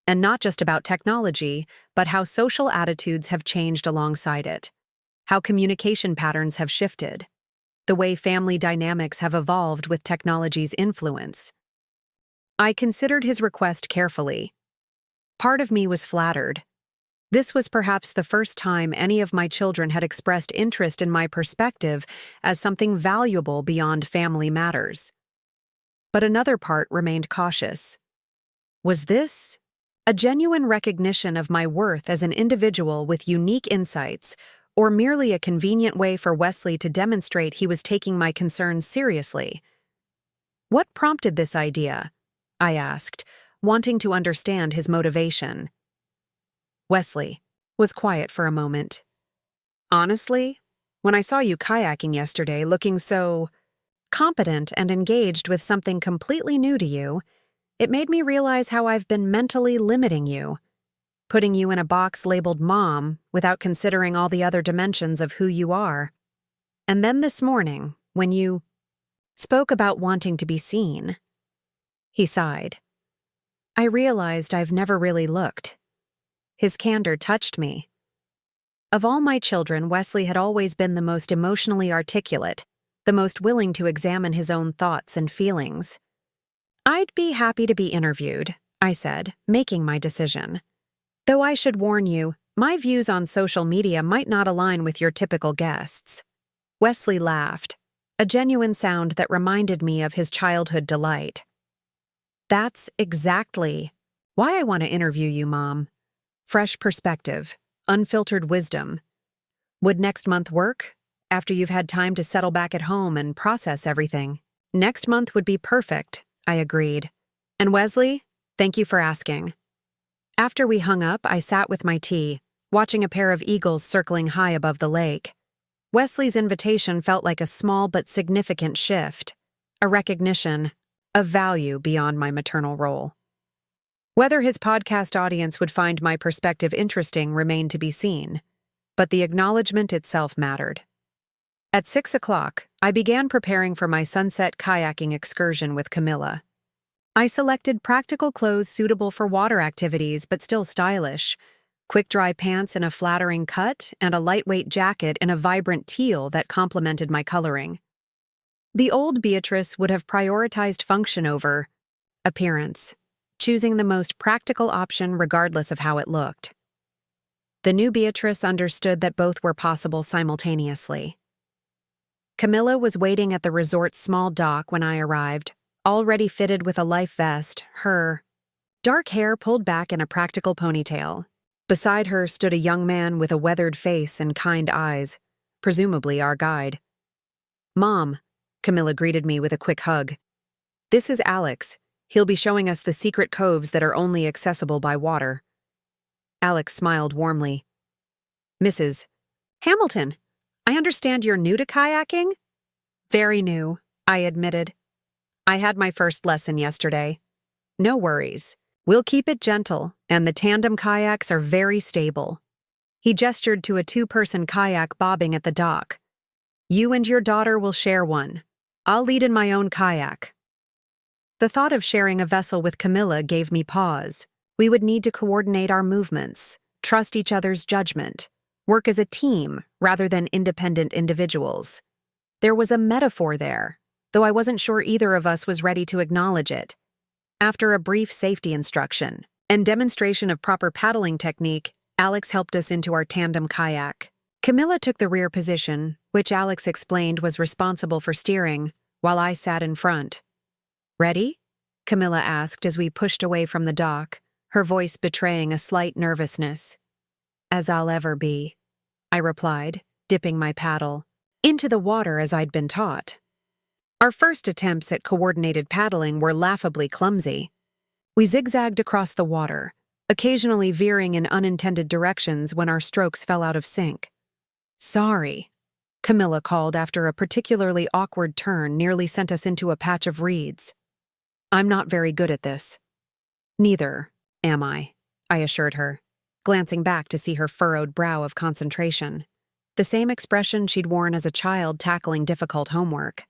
And not just about technology, but how social attitudes have changed alongside it, how communication patterns have shifted, the way family dynamics have evolved with technology's influence." I considered his request carefully. Part of me was flattered. This was perhaps the first time any of my children had expressed interest in my perspective as something valuable beyond family matters. But another part remained cautious. Was this a genuine recognition of my worth as an individual with unique insights, or merely a convenient way for Wesley to demonstrate he was taking my concerns seriously? "What prompted this idea?" I asked, wanting to understand his motivation. Wesley was quiet for a moment. "Honestly, when I saw you kayaking yesterday looking so competent and engaged with something completely new to you, it made me realize how I've been mentally limiting you, putting you in a box labeled Mom without considering all the other dimensions of who you are. And then this morning, when you spoke about wanting to be seen," he sighed, "I realized I've never really looked." His candor touched me. Of all my children, Wesley had always been the most emotionally articulate, the most willing to examine his own thoughts and feelings. "I'd be happy to be interviewed," I said, making my decision. "Though I should warn you, my views on social media might not align with your typical guests." Wesley laughed, a genuine sound that reminded me of his childhood delight. "That's exactly why I want to interview you, Mom. Fresh perspective, unfiltered wisdom. Would next month work? After you've had time to settle back at home and process everything. Next month would be perfect, I agreed. And Wesley, thank you for asking. After we hung up, I sat with my tea, watching a pair of eagles circling high above the lake. Wesley's invitation felt like a small but significant shift, a recognition of value beyond my maternal role. Whether his podcast audience would find my perspective interesting remained to be seen, but the acknowledgement itself mattered. At 6 o'clock, I began preparing for my sunset kayaking excursion with Camila. I selected practical clothes suitable for water activities but still stylish, quick-dry pants in a flattering cut and a lightweight jacket in a vibrant teal that complemented my coloring. The old Beatrice would have prioritized function over appearance, choosing the most practical option regardless of how it looked. The new Beatrice understood that both were possible simultaneously. Camila was waiting at the resort's small dock when I arrived, already fitted with a life vest, her dark hair pulled back in a practical ponytail. Beside her stood a young man with a weathered face and kind eyes, presumably our guide. "Mom," Camila greeted me with a quick hug. "This is Alex. He'll be showing us the secret coves that are only accessible by water." Alex smiled warmly. "Mrs. Hamilton, I understand you're new to kayaking?" "Very new," I admitted. "I had my first lesson yesterday." "No worries. We'll keep it gentle, and the tandem kayaks are very stable." He gestured to a two-person kayak bobbing at the dock. "You and your daughter will share one. I'll lead in my own kayak." The thought of sharing a vessel with Camila gave me pause. We would need to coordinate our movements, trust each other's judgment, work as a team rather than independent individuals. There was a metaphor there, though I wasn't sure either of us was ready to acknowledge it. After a brief safety instruction and demonstration of proper paddling technique, Alex helped us into our tandem kayak. Camila took the rear position, which Alex explained was responsible for steering, while I sat in front. "Ready?" Camila asked as we pushed away from the dock, her voice betraying a slight nervousness. "As I'll ever be," I replied, dipping my paddle into the water as I'd been taught. Our first attempts at coordinated paddling were laughably clumsy. We zigzagged across the water, occasionally veering in unintended directions when our strokes fell out of sync. "Sorry," Camila called after a particularly awkward turn nearly sent us into a patch of reeds. "I'm not very good at this." "Neither am I assured her, glancing back to see her furrowed brow of concentration, the same expression she'd worn as a child tackling difficult homework.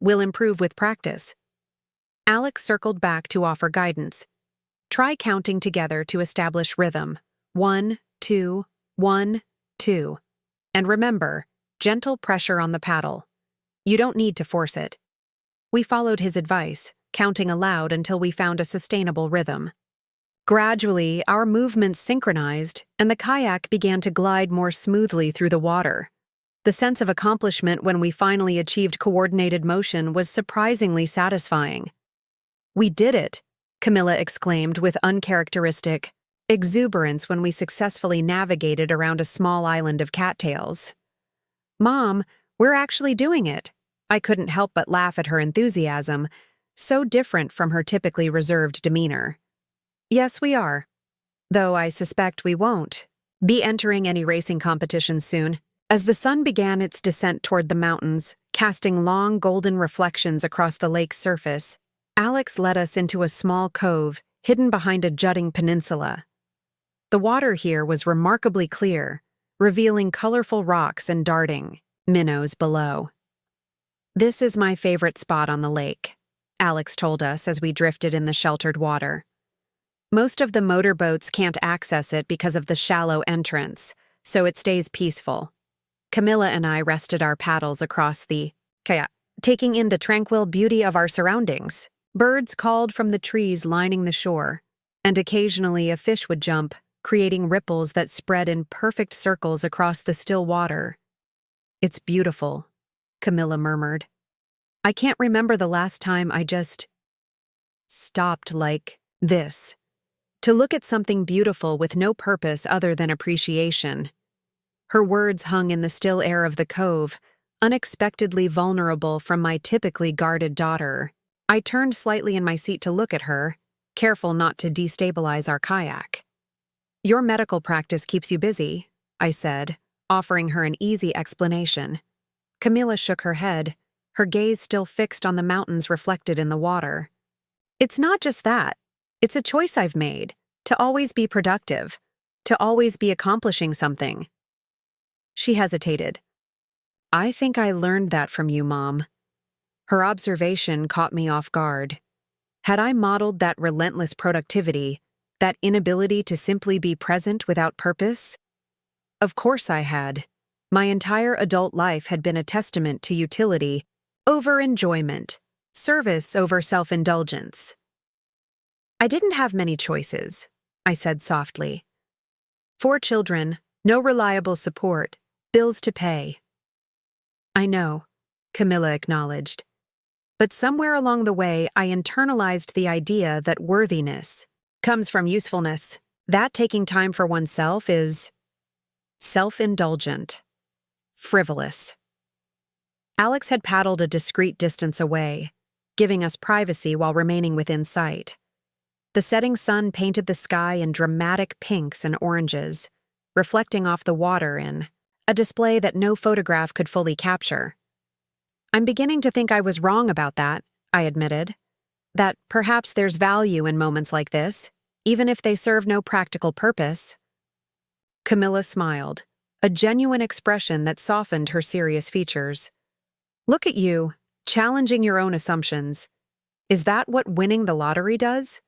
"We'll improve with practice." Alex circled back to offer guidance. "Try counting together to establish rhythm. 1, 2, 1, 2. And remember, gentle pressure on the paddle. You don't need to force it." We followed his advice, counting aloud until we found a sustainable rhythm. Gradually, our movements synchronized, and the kayak began to glide more smoothly through the water. The sense of accomplishment when we finally achieved coordinated motion was surprisingly satisfying. "We did it," Camila exclaimed with uncharacteristic exuberance when we successfully navigated around a small island of cattails. "Mom, we're actually doing it." I couldn't help but laugh at her enthusiasm, so different from her typically reserved demeanor. "Yes, we are. Though I suspect we won't be entering any racing competitions soon." As the sun began its descent toward the mountains, casting long golden reflections across the lake's surface, Alex led us into a small cove hidden behind a jutting peninsula. The water here was remarkably clear, revealing colorful rocks and darting minnows below. "This is my favorite spot on the lake," Alex told us as we drifted in the sheltered water. "Most of the motorboats can't access it because of the shallow entrance, so it stays peaceful." Camila and I rested our paddles across the kayak, taking in the tranquil beauty of our surroundings. Birds called from the trees lining the shore, and occasionally a fish would jump, creating ripples that spread in perfect circles across the still water. "It's beautiful," Camila murmured. "I can't remember the last time I just stopped like this, to look at something beautiful with no purpose other than appreciation." Her words hung in the still air of the cove, unexpectedly vulnerable from my typically guarded daughter. I turned slightly in my seat to look at her, careful not to destabilize our kayak. "Your medical practice keeps you busy," I said, offering her an easy explanation. Camila shook her head, her gaze still fixed on the mountains reflected in the water. "It's not just that. It's a choice I've made, to always be productive, to always be accomplishing something." She hesitated. "I think I learned that from you, Mom." Her observation caught me off guard. Had I modeled that relentless productivity, that inability to simply be present without purpose? Of course I had. My entire adult life had been a testament to utility over enjoyment, service over self-indulgence. "I didn't have many choices," I said softly. "4 children, no reliable support, bills to pay." "I know," Camila acknowledged. "But somewhere along the way, I internalized the idea that worthiness comes from usefulness, that taking time for oneself is self-indulgent, frivolous." Alex had paddled a discreet distance away, giving us privacy while remaining within sight. The setting sun painted the sky in dramatic pinks and oranges, reflecting off the water in a display that no photograph could fully capture. "I'm beginning to think I was wrong about that," I admitted. "That perhaps there's value in moments like this, even if they serve no practical purpose." Camila smiled, a genuine expression that softened her serious features. "Look at you, challenging your own assumptions. Is that what winning the lottery does?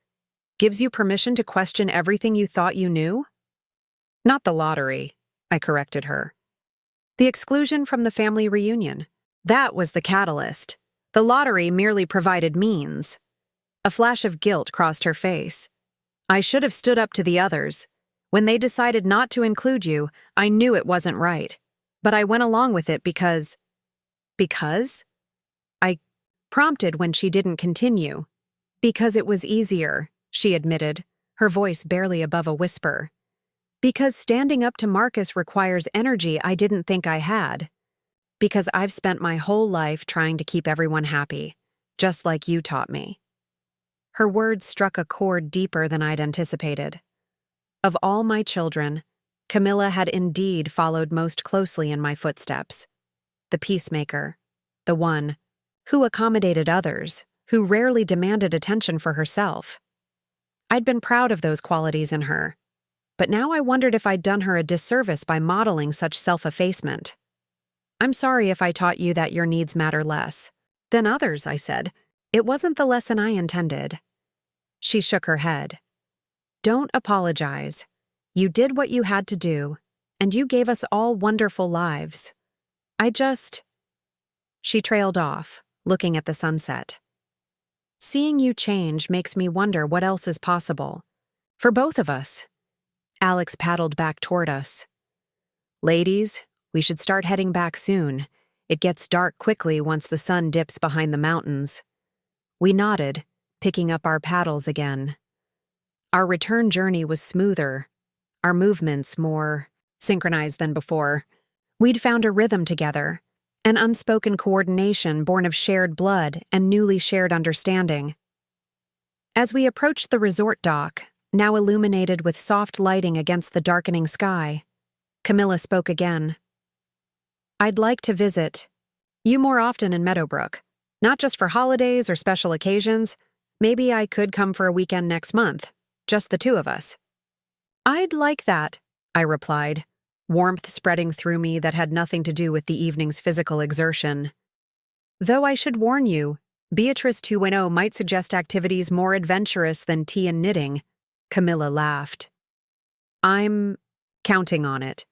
Gives you permission to question everything you thought you knew?" "Not the lottery," I corrected her. "The exclusion from the family reunion. That was the catalyst. The lottery merely provided means." A flash of guilt crossed her face. "I should have stood up to the others. When they decided not to include you, I knew it wasn't right. But I went along with it because..." "Because?" I prompted when she didn't continue. "Because it was easier," she admitted, her voice barely above a whisper. "Because standing up to Marcus requires energy I didn't think I had. Because I've spent my whole life trying to keep everyone happy, just like you taught me." Her words struck a chord deeper than I'd anticipated. Of all my children, Camila had indeed followed most closely in my footsteps. The peacemaker, the one who accommodated others, who rarely demanded attention for herself. I'd been proud of those qualities in her, but now I wondered if I'd done her a disservice by modeling such self-effacement. "I'm sorry if I taught you that your needs matter less than others," I said. "It wasn't the lesson I intended." She shook her head. "Don't apologize. You did what you had to do, and you gave us all wonderful lives. She trailed off, looking at the sunset. "Seeing you change makes me wonder what else is possible. For both of us." Alex paddled back toward us. "Ladies, we should start heading back soon. It gets dark quickly once the sun dips behind the mountains." We nodded, picking up our paddles again. Our return journey was smoother, our movements more synchronized than before. We'd found a rhythm together, an unspoken coordination born of shared blood and newly shared understanding. As we approached the resort dock, now illuminated with soft lighting against the darkening sky, Camila spoke again. "I'd like to visit you more often in Meadowbrook, not just for holidays or special occasions. Maybe I could come for a weekend next month, just the two of us." "I'd like that," I replied, warmth spreading through me that had nothing to do with the evening's physical exertion. "Though I should warn you, Beatrice 2.0 might suggest activities more adventurous than tea and knitting." Camila laughed. "I'm counting on it."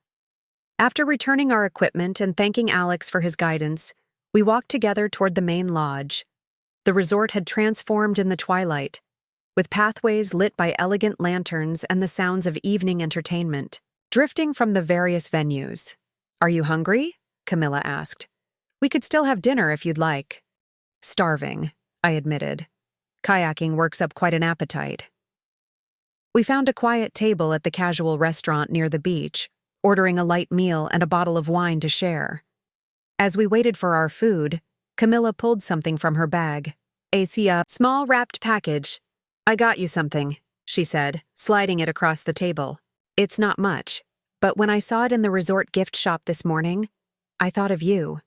After returning our equipment and thanking Alex for his guidance, we walked together toward the main lodge. The resort had transformed in the twilight, with pathways lit by elegant lanterns and the sounds of evening entertainment, drifting from the various venues. "Are you hungry?" Camila asked. "We could still have dinner if you'd like." "Starving," I admitted. "Kayaking works up quite an appetite." We found a quiet table at the casual restaurant near the beach, ordering a light meal and a bottle of wine to share. As we waited for our food, Camila pulled something from her bag. A small wrapped package. "I got you something," she said, sliding it across the table. "It's not much, but when I saw it in the resort gift shop this morning, I thought of you."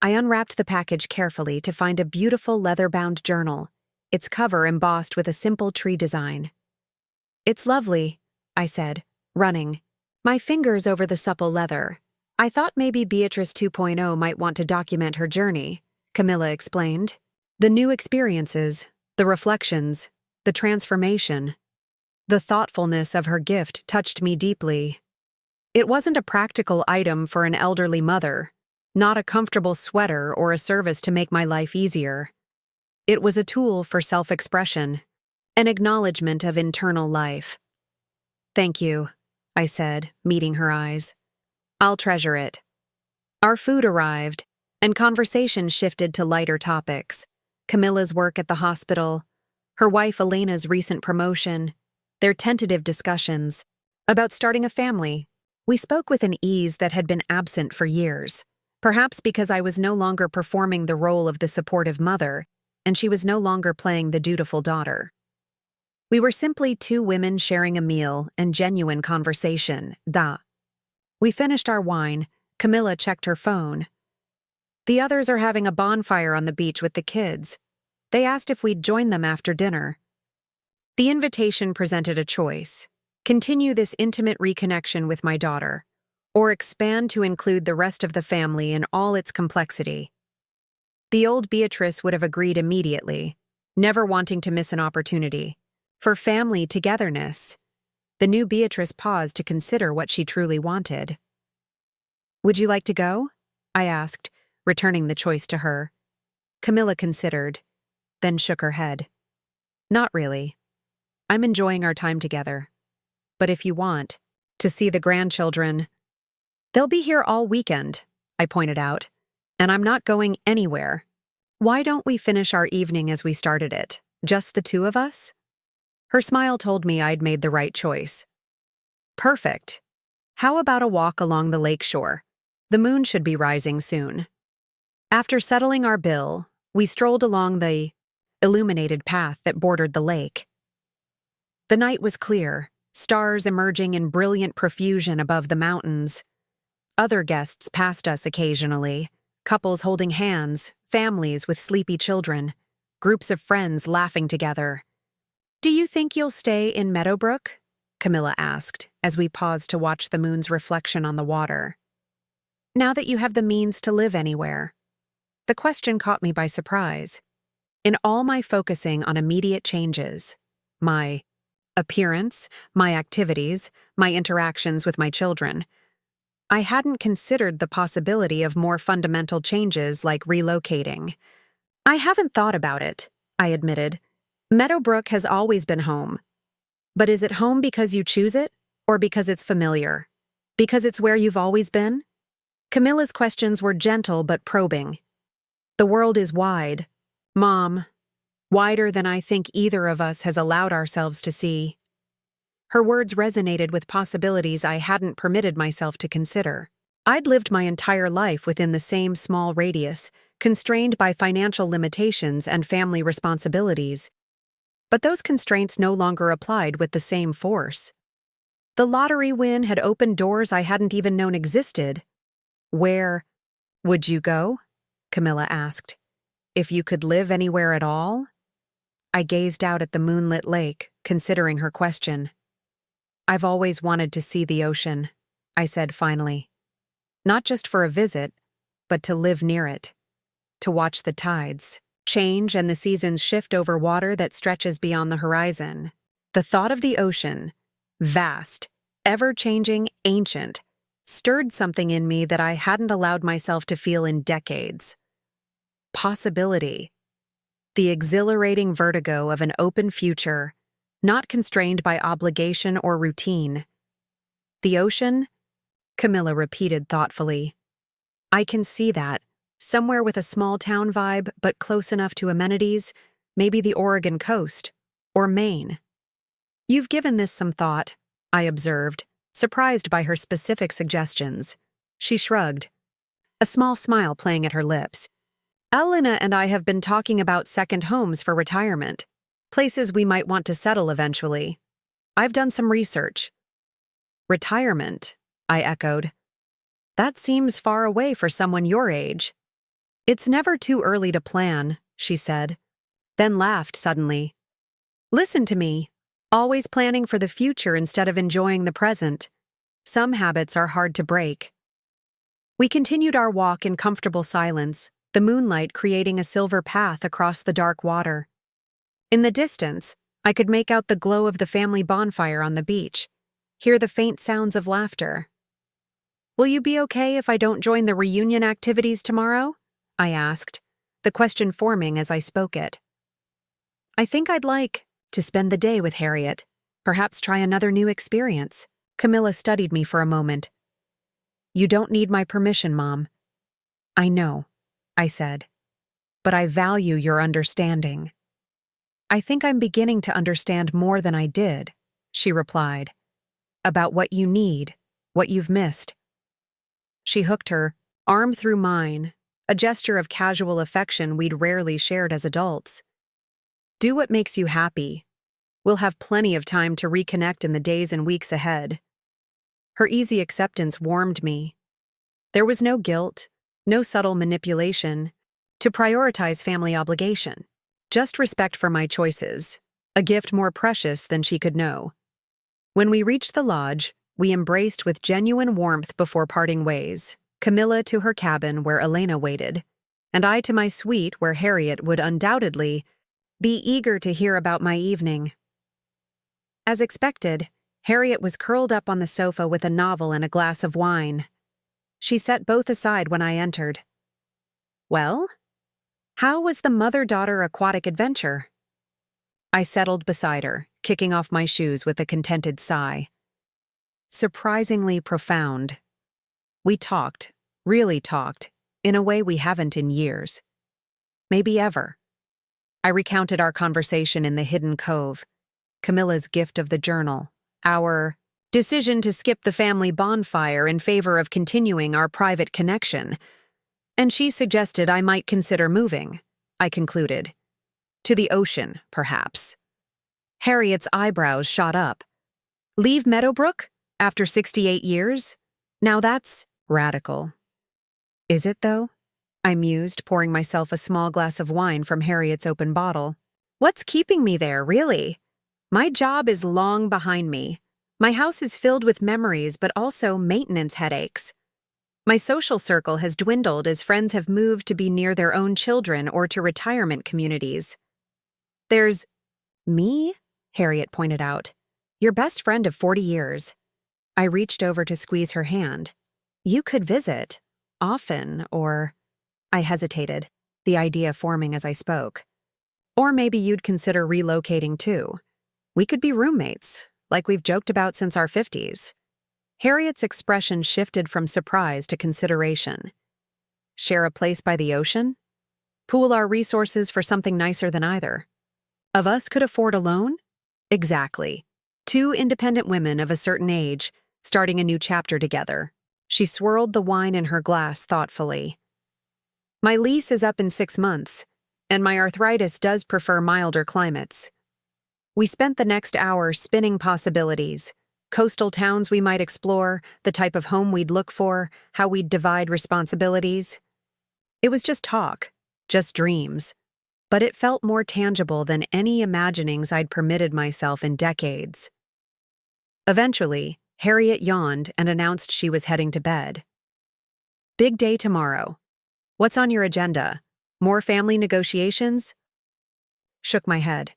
I unwrapped the package carefully to find a beautiful leather-bound journal, its cover embossed with a simple tree design. "It's lovely," I said, running my fingers over the supple leather. "I thought maybe Beatrice 2.0 might want to document her journey," Camila explained. "The new experiences, the reflections, the transformation." The thoughtfulness of her gift touched me deeply. It wasn't a practical item for an elderly mother, not a comfortable sweater or a service to make my life easier. It was a tool for self-expression, an acknowledgement of internal life. "Thank you," I said, meeting her eyes. "I'll treasure it." Our food arrived, and conversation shifted to lighter topics. Camila's work at the hospital, her wife Elena's recent promotion, their tentative discussions about starting a family. We spoke with an ease that had been absent for years, perhaps because I was no longer performing the role of the supportive mother, and she was no longer playing the dutiful daughter. We were simply two women sharing a meal and genuine conversation. We finished our wine. Camila checked her phone. "The others are having a bonfire on the beach with the kids. They asked if we'd join them after dinner." The invitation presented a choice: continue this intimate reconnection with my daughter, or expand to include the rest of the family in all its complexity. The old Beatrice would have agreed immediately, never wanting to miss an opportunity for family togetherness. The new Beatrice paused to consider what she truly wanted. "Would you like to go?" I asked, returning the choice to her. Camila considered, then shook her head. "Not really. I'm enjoying our time together. But if you want to see the grandchildren, they'll be here all weekend," I pointed out, "and I'm not going anywhere. Why don't we finish our evening as we started it, just the two of us?" Her smile told me I'd made the right choice. "Perfect. How about a walk along the lake shore? The moon should be rising soon." After settling our bill, we strolled along the illuminated path that bordered the lake. The night was clear, stars emerging in brilliant profusion above the mountains. Other guests passed us occasionally, couples holding hands, families with sleepy children, groups of friends laughing together. "Do you think you'll stay in Meadowbrook?" Camila asked, as we paused to watch the moon's reflection on the water. "Now that you have the means to live anywhere." The question caught me by surprise. In all my focusing on immediate changes, my appearance, my activities, my interactions with my children, I hadn't considered the possibility of more fundamental changes like relocating. "I haven't thought about it," I admitted. "Meadowbrook has always been home. But is it home because you choose it, or because it's familiar? Because it's where you've always been?" Camila's questions were gentle but probing. "The world is wide, Mom. Wider than I think either of us has allowed ourselves to see." Her words resonated with possibilities I hadn't permitted myself to consider. I'd lived my entire life within the same small radius, constrained by financial limitations and family responsibilities. But those constraints no longer applied with the same force. The lottery win had opened doors I hadn't even known existed. "Where would you go?" Camila asked. "If you could live anywhere at all?" I gazed out at the moonlit lake, considering her question. "I've always wanted to see the ocean," I said finally. "Not just for a visit, but to live near it. To watch the tides change and the seasons shift over water that stretches beyond the horizon. The thought of the ocean, vast, ever-changing, ancient, stirred something in me that I hadn't allowed myself to feel in decades. Possibility. The exhilarating vertigo of an open future, not constrained by obligation or routine. "The ocean?" Camila repeated thoughtfully. "I can see that. Somewhere with a small town vibe, but close enough to amenities, maybe the Oregon coast, or Maine." "You've given this some thought," I observed, surprised by her specific suggestions. She shrugged, a small smile playing at her lips. Elena and I have been talking about second homes for retirement, places we might want to settle eventually. I've done some research. Retirement, I echoed. That seems far away for someone your age. It's never too early to plan, she said, then laughed suddenly. Listen to me, always planning for the future instead of enjoying the present. Some habits are hard to break. We continued our walk in comfortable silence, the moonlight creating a silver path across the dark water. In the distance, I could make out the glow of the family bonfire on the beach, hear the faint sounds of laughter. Will you be okay if I don't join the reunion activities tomorrow? I asked, the question forming as I spoke it. I think I'd like to spend the day with Harriet, perhaps try another new experience. Camila studied me for a moment. You don't need my permission, Mom. I know, I said, but I value your understanding. I think I'm beginning to understand more than I did, she replied, about what you need, what you've missed. She hooked her arm through mine, a gesture of casual affection we'd rarely shared as adults. Do what makes you happy. We'll have plenty of time to reconnect in the days and weeks ahead. Her easy acceptance warmed me. There was no guilt, no subtle manipulation to prioritize family obligation, just respect for my choices, a gift more precious than she could know. When we reached the lodge, we embraced with genuine warmth before parting ways, Camila to her cabin where Elena waited, and I to my suite where Harriet would undoubtedly be eager to hear about my evening. As expected, Harriet was curled up on the sofa with a novel and a glass of wine. She set both aside when I entered. Well, how was the mother-daughter aquatic adventure? I settled beside her, kicking off my shoes with a contented sigh. Surprisingly profound. We talked, really talked, in a way we haven't in years. Maybe ever. I recounted our conversation in the hidden cove, Camila's gift of the journal, our decision to skip the family bonfire in favor of continuing our private connection, and she suggested I might consider moving, I concluded. To the ocean, perhaps. Harriet's eyebrows shot up. Leave Meadowbrook? After 68 years? Now that's radical. Is it, though? I mused, pouring myself a small glass of wine from Harriet's open bottle. What's keeping me there, really? My job is long behind me. My house is filled with memories, but also maintenance headaches. My social circle has dwindled as friends have moved to be near their own children or to retirement communities. There's me, Harriet pointed out. Your best friend of 40 years. I reached over to squeeze her hand. You could visit, often, or... I hesitated, the idea forming as I spoke. Or maybe you'd consider relocating too. We could be roommates, like we've joked about since our 50s. Harriet's expression shifted from surprise to consideration. Share a place by the ocean? Pool our resources for something nicer than either. Of us could afford a loan? Exactly. Two independent women of a certain age, starting a new chapter together. She swirled the wine in her glass thoughtfully. My lease is up in 6 months, and my arthritis does prefer milder climates. We spent the next hour spinning possibilities, coastal towns we might explore, the type of home we'd look for, how we'd divide responsibilities. It was just talk, just dreams, but it felt more tangible than any imaginings I'd permitted myself in decades. Eventually, Harriet yawned and announced she was heading to bed. Big day tomorrow. What's on your agenda? More family negotiations? Shook my head.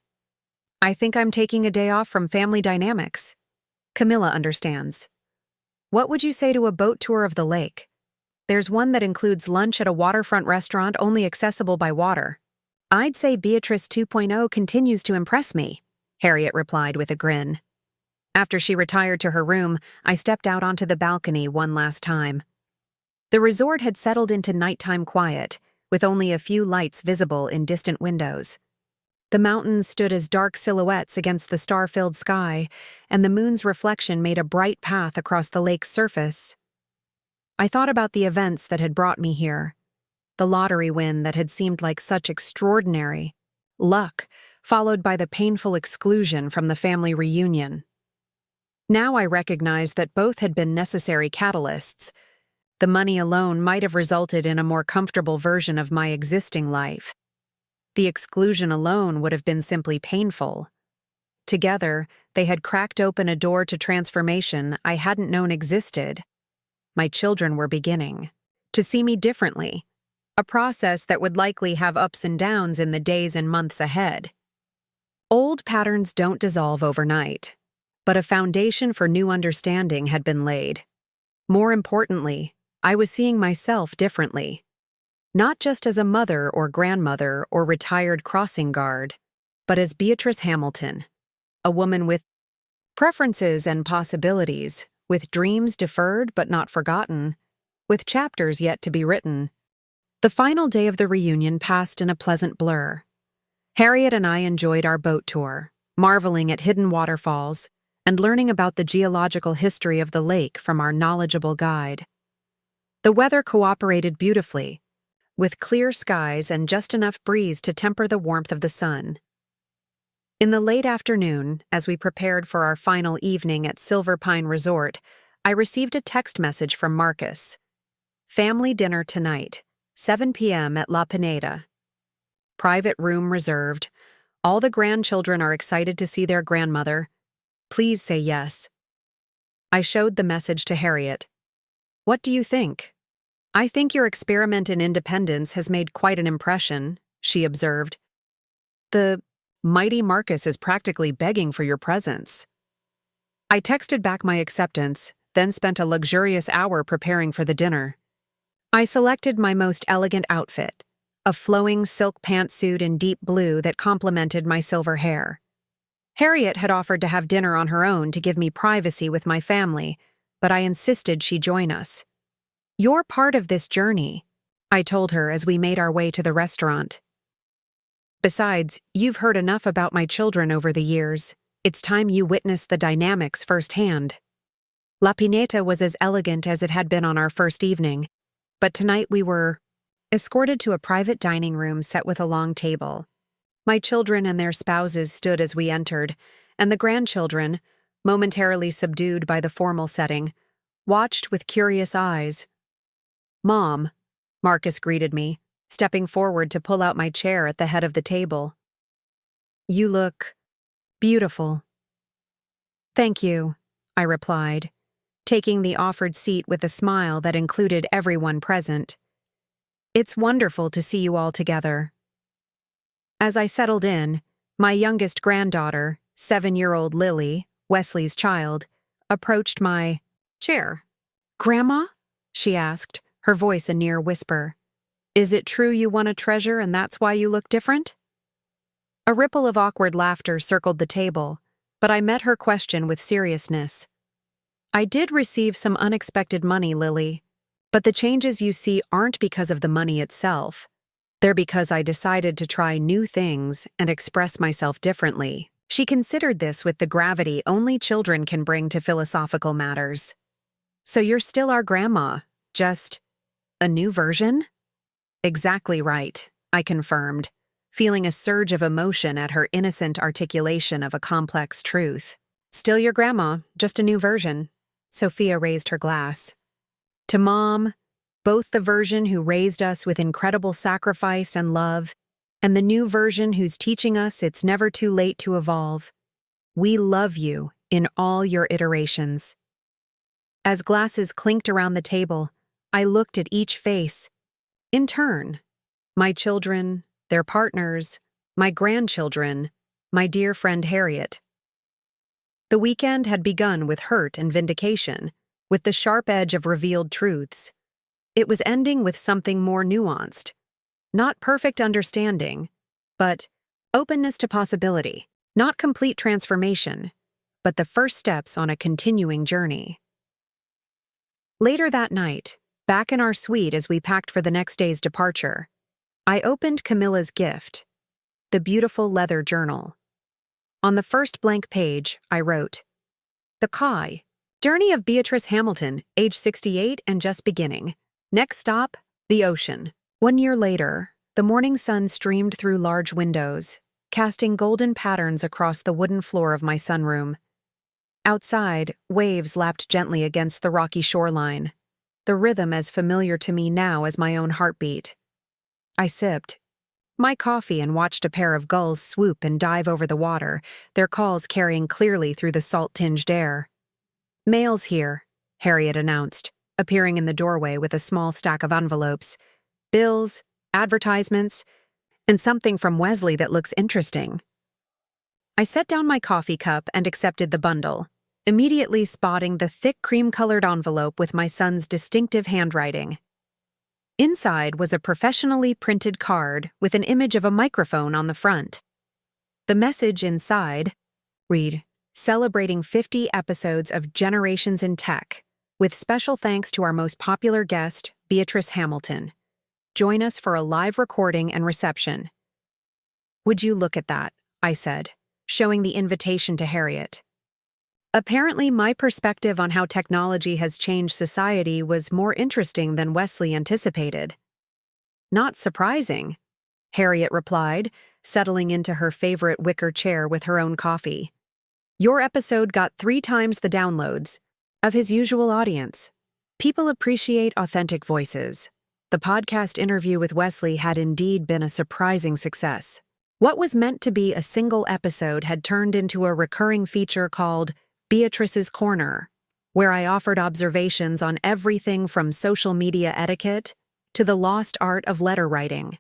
I think I'm taking a day off from family dynamics. Camila understands. What would you say to a boat tour of the lake? There's one that includes lunch at a waterfront restaurant only accessible by water. I'd say Beatrice 2.0 continues to impress me, Harriet replied with a grin. After she retired to her room, I stepped out onto the balcony one last time. The resort had settled into nighttime quiet, with only a few lights visible in distant windows. The mountains stood as dark silhouettes against the star-filled sky, and the moon's reflection made a bright path across the lake's surface. I thought about the events that had brought me here, the lottery win that had seemed like such extraordinary luck, followed by the painful exclusion from the family reunion. Now I recognized that both had been necessary catalysts. The money alone might have resulted in a more comfortable version of my existing life. The exclusion alone would have been simply painful. Together, they had cracked open a door to transformation I hadn't known existed. My children were beginning to see me differently, a process that would likely have ups and downs in the days and months ahead. Old patterns don't dissolve overnight, but a foundation for new understanding had been laid. More importantly, I was seeing myself differently. Not just as a mother or grandmother or retired crossing guard, but as Beatrice Hamilton, a woman with preferences and possibilities, with dreams deferred but not forgotten, with chapters yet to be written. The final day of the reunion passed in a pleasant blur. Harriet and I enjoyed our boat tour, marveling at hidden waterfalls and learning about the geological history of the lake from our knowledgeable guide. The weather cooperated beautifully, with clear skies and just enough breeze to temper the warmth of the sun. In the late afternoon, as we prepared for our final evening at Silver Pine Resort, I received a text message from Marcus. Family dinner tonight, 7 p.m. at La Pineda. Private room reserved. All the grandchildren are excited to see their grandmother. Please say yes. I showed the message to Harriet. What do you think? I think your experiment in independence has made quite an impression, she observed. The mighty Marcus is practically begging for your presence. I texted back my acceptance, then spent a luxurious hour preparing for the dinner. I selected my most elegant outfit, a flowing silk pantsuit in deep blue that complemented my silver hair. Harriet had offered to have dinner on her own to give me privacy with my family, but I insisted she join us. You're part of this journey, I told her as we made our way to the restaurant. Besides, you've heard enough about my children over the years. It's time you witness the dynamics firsthand. La Pineta was as elegant as it had been on our first evening, but tonight we were escorted to a private dining room set with a long table. My children and their spouses stood as we entered, and the grandchildren, momentarily subdued by the formal setting, watched with curious eyes. Mom, Marcus greeted me, stepping forward to pull out my chair at the head of the table. You look beautiful. Thank you, I replied, taking the offered seat with a smile that included everyone present. It's wonderful to see you all together. As I settled in, my youngest granddaughter, 7-year-old Lily, Wesley's child, approached my chair. Grandma? She asked, her voice a near whisper. Is it true you won a treasure and that's why you look different? A ripple of awkward laughter circled the table, but I met her question with seriousness. I did receive some unexpected money, Lily, but the changes you see aren't because of the money itself. They're because I decided to try new things and express myself differently. She considered this with the gravity only children can bring to philosophical matters. So you're still our grandma, just a new version? Exactly right, I confirmed, feeling a surge of emotion at her innocent articulation of a complex truth. Still your grandma, just a new version. Sophia raised her glass. To Mom, both the version who raised us with incredible sacrifice and love, and the new version who's teaching us it's never too late to evolve. We love you in all your iterations. As glasses clinked around the table, I looked at each face. In turn, my children, their partners, my grandchildren, my dear friend Harriet. The weekend had begun with hurt and vindication, with the sharp edge of revealed truths. It was ending with something more nuanced. Not perfect understanding, but openness to possibility. Not complete transformation, but the first steps on a continuing journey. Later that night, back in our suite as we packed for the next day's departure, I opened Camila's gift. the beautiful leather journal. On the first blank page, I wrote, "The Kai. Journey of Beatrice Hamilton, age 68 and just beginning. Next stop, the ocean." 1 year later, the morning sun streamed through large windows, casting golden patterns across the wooden floor of my sunroom. Outside, waves lapped gently against the rocky shoreline, the rhythm as familiar to me now as my own heartbeat. I sipped my coffee and watched a pair of gulls swoop and dive over the water, their calls carrying clearly through the salt-tinged air. "Mail's here," Harriet announced, appearing in the doorway with a small stack of envelopes, bills, advertisements, and something from Wesley that looks interesting. I set down my coffee cup and accepted the bundle, immediately spotting the thick cream-colored envelope with my son's distinctive handwriting. Inside was a professionally printed card with an image of a microphone on the front. The message inside read, "Celebrating 50 episodes of Generations in Tech, with special thanks to our most popular guest, Beatrice Hamilton. Join us for a live recording and reception." "Would you look at that?" I said, showing the invitation to Harriet. Apparently, my perspective on how technology has changed society was more interesting than Wesley anticipated. "Not surprising," Harriet replied, settling into her favorite wicker chair with her own coffee. "Your episode got 3 times the downloads of his usual audience. People appreciate authentic voices. The podcast interview with Wesley had indeed been a surprising success. What was meant to be a single episode had turned into a recurring feature called Beatrice's Corner, where I offered observations on everything from social media etiquette to the lost art of letter writing.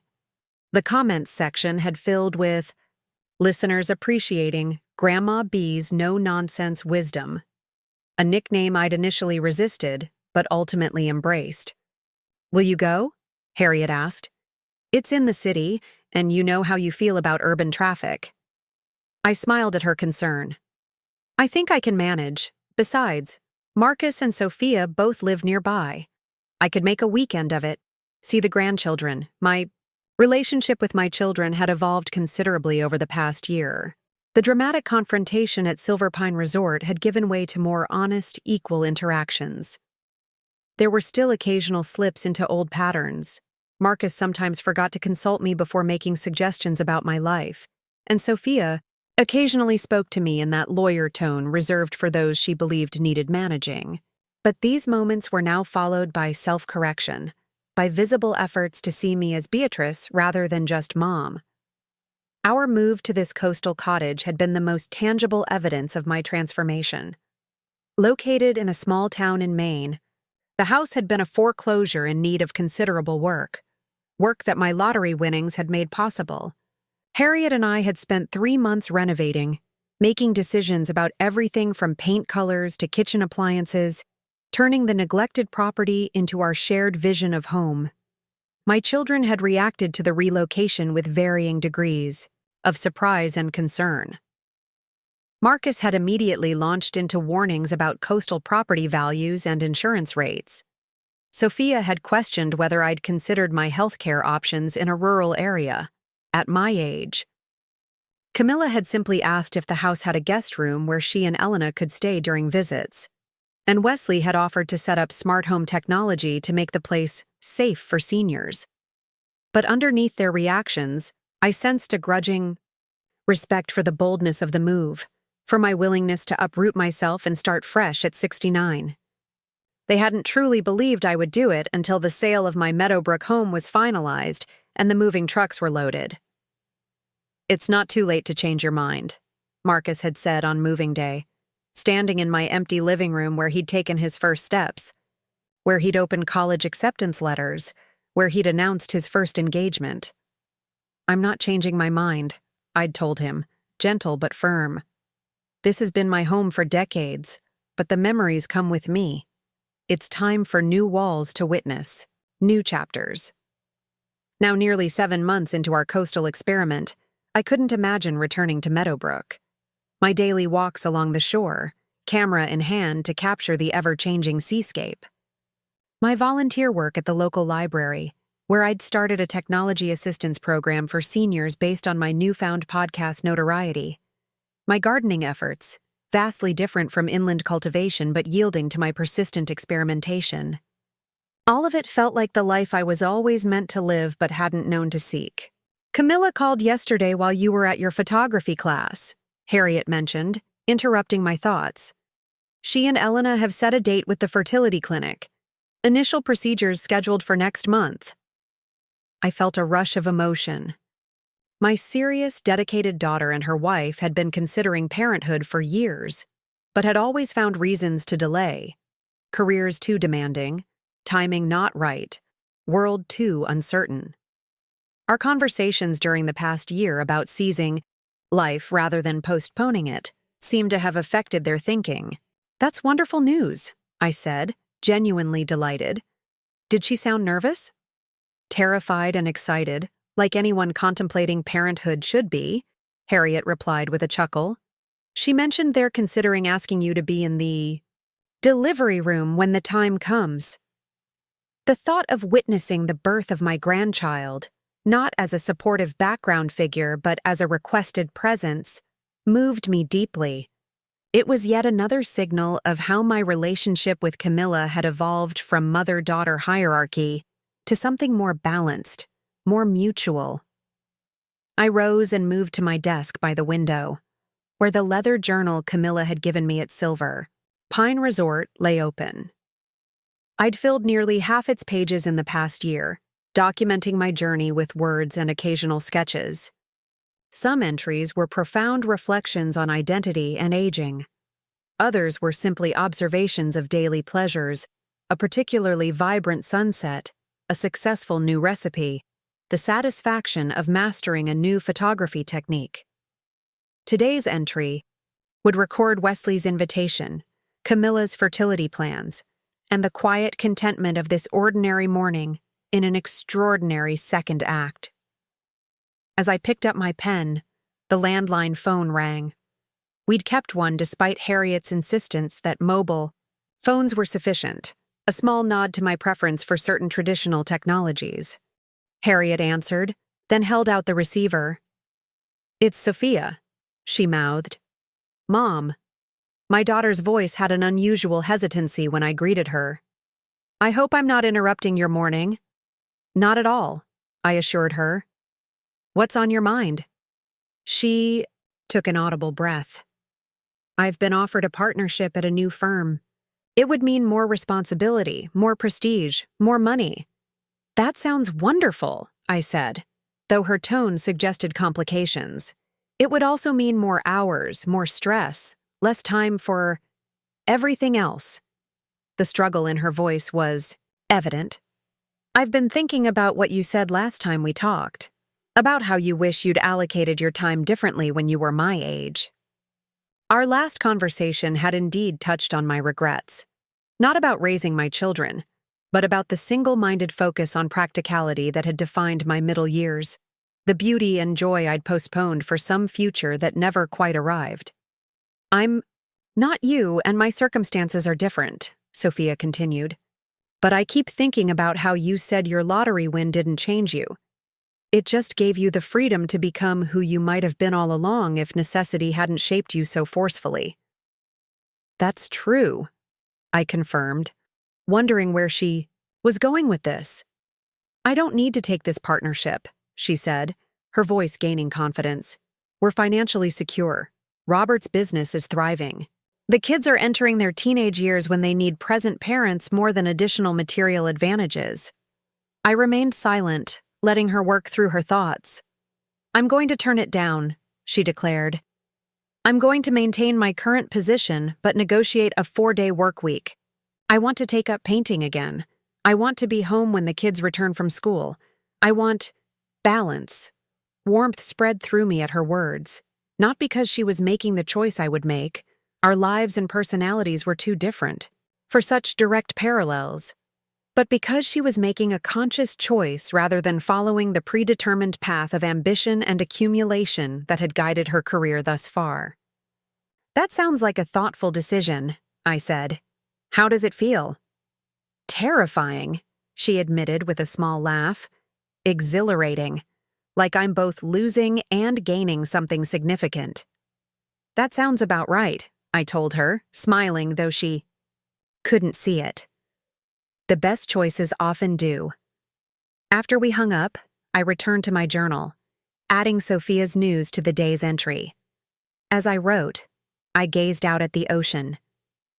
The comments section had filled with listeners appreciating Grandma B's no-nonsense wisdom, a nickname I'd initially resisted but ultimately embraced. "Will you go?" Harriet asked. "It's in the city, and you know how you feel about urban traffic." I smiled at her concern. "I think I can manage. Besides, Marcus and Sophia both live nearby. I could make a weekend of it, see the grandchildren. My relationship with my children had evolved considerably over the past year. The dramatic confrontation at Silver Pine Resort had given way to more honest, equal interactions. There were still occasional slips into old patterns. Marcus sometimes forgot to consult me before making suggestions about my life, and Sophia occasionally spoke to me in that lawyer tone reserved for those she believed needed managing. But these moments were now followed by self-correction, by visible efforts to see me as Beatrice rather than just Mom. Our move to this coastal cottage had been the most tangible evidence of my transformation. Located in a small town in Maine, the house had been a foreclosure in need of considerable work that my lottery winnings had made possible. Harriet and I had spent 3 months renovating, making decisions about everything from paint colors to kitchen appliances, turning the neglected property into our shared vision of home. My children had reacted to the relocation with varying degrees of surprise and concern. Marcus had immediately launched into warnings about coastal property values and insurance rates. Sophia had questioned whether I'd considered my healthcare options in a rural area, at my age. Camila had simply asked if the house had a guest room where she and Elena could stay during visits, and Wesley had offered to set up smart home technology to make the place safe for seniors. But underneath their reactions, I sensed a grudging respect for the boldness of the move, for my willingness to uproot myself and start fresh at 69. They hadn't truly believed I would do it until the sale of my Meadowbrook home was finalized and the moving trucks were loaded. "It's not too late to change your mind," Marcus had said on moving day, standing in my empty living room where he'd taken his first steps, where he'd opened college acceptance letters, where he'd announced his first engagement. "I'm not changing my mind," I'd told him, gentle but firm. "This has been my home for decades, but the memories come with me. It's time for new walls to witness, new chapters." Now nearly 7 months into our coastal experiment, I couldn't imagine returning to Meadowbrook. My daily walks along the shore, camera in hand to capture the ever-changing seascape. My volunteer work at the local library, where I'd started a technology assistance program for seniors based on my newfound podcast notoriety. My gardening efforts, vastly different from inland cultivation but yielding to my persistent experimentation. All of it felt like the life I was always meant to live but hadn't known to seek. "Camila called yesterday while you were at your photography class," Harriet mentioned, interrupting my thoughts. "She and Elena have set a date with the fertility clinic. Initial procedures scheduled for next month." I felt a rush of emotion. My serious, dedicated daughter and her wife had been considering parenthood for years, but had always found reasons to delay. Careers too demanding, timing not right, world too uncertain. Our conversations during the past year about seizing life rather than postponing it seemed to have affected their thinking. "That's wonderful news," I said, genuinely delighted. "Did she sound nervous?" "Terrified and excited, like anyone contemplating parenthood should be," Harriet replied with a chuckle. "She mentioned they're considering asking you to be in the delivery room when the time comes." The thought of witnessing the birth of my grandchild, not as a supportive background figure but as a requested presence, moved me deeply. It was yet another signal of how my relationship with Camila had evolved from mother-daughter hierarchy to something more balanced, more mutual. I rose and moved to my desk by the window, where the leather journal Camila had given me at Silver, Pine Resort, lay open. I'd filled nearly half its pages in the past year, documenting my journey with words and occasional sketches. Some entries were profound reflections on identity and aging. Others were simply observations of daily pleasures, a particularly vibrant sunset, a successful new recipe, the satisfaction of mastering a new photography technique. Today's entry would record Wesley's invitation, Camila's fertility plans, and the quiet contentment of this ordinary morning in an extraordinary second act. As I picked up my pen, the landline phone rang. We'd kept one despite Harriet's insistence that mobile phones were sufficient, a small nod to my preference for certain traditional technologies. Harriet answered, then held out the receiver. "It's Sophia," she mouthed. "Mom." My daughter's voice had an unusual hesitancy when I greeted her. "I hope I'm not interrupting your morning." "Not at all," I assured her. "What's on your mind?" She took an audible breath. "I've been offered a partnership at a new firm. It would mean more responsibility, more prestige, more money." "That sounds wonderful," I said, though her tone suggested complications. "It would also mean more hours, more stress, less time for everything else." The struggle in her voice was evident. "I've been thinking about what you said last time we talked, about how you wish you'd allocated your time differently when you were my age." Our last conversation had indeed touched on my regrets. Not about raising my children, but about the single-minded focus on practicality that had defined my middle years, the beauty and joy I'd postponed for some future that never quite arrived. "I'm not you, and my circumstances are different," Sophia continued. "But I keep thinking about how you said your lottery win didn't change you. It just gave you the freedom to become who you might have been all along if necessity hadn't shaped you so forcefully." "That's true," I confirmed, wondering where she was going with this. "I don't need to take this partnership," she said, her voice gaining confidence. "We're financially secure. Robert's business is thriving. The kids are entering their teenage years when they need present parents more than additional material advantages." I remained silent, letting her work through her thoughts. "I'm going to turn it down," she declared. "I'm going to maintain my current position but negotiate a 4-day work week. I want to take up painting again. I want to be home when the kids return from school. I want balance." Warmth spread through me at her words, not because she was making the choice I would make. Our lives and personalities were too different for such direct parallels, but because she was making a conscious choice rather than following the predetermined path of ambition and accumulation that had guided her career thus far. "That sounds like a thoughtful decision," I said. "How does it feel?" "Terrifying," she admitted with a small laugh, exhilarating, like I'm both losing and gaining something significant. That sounds about right, I told her, smiling though she couldn't see it. The best choices often do. After we hung up, I returned to my journal, adding Sophia's news to the day's entry. As I wrote, I gazed out at the ocean,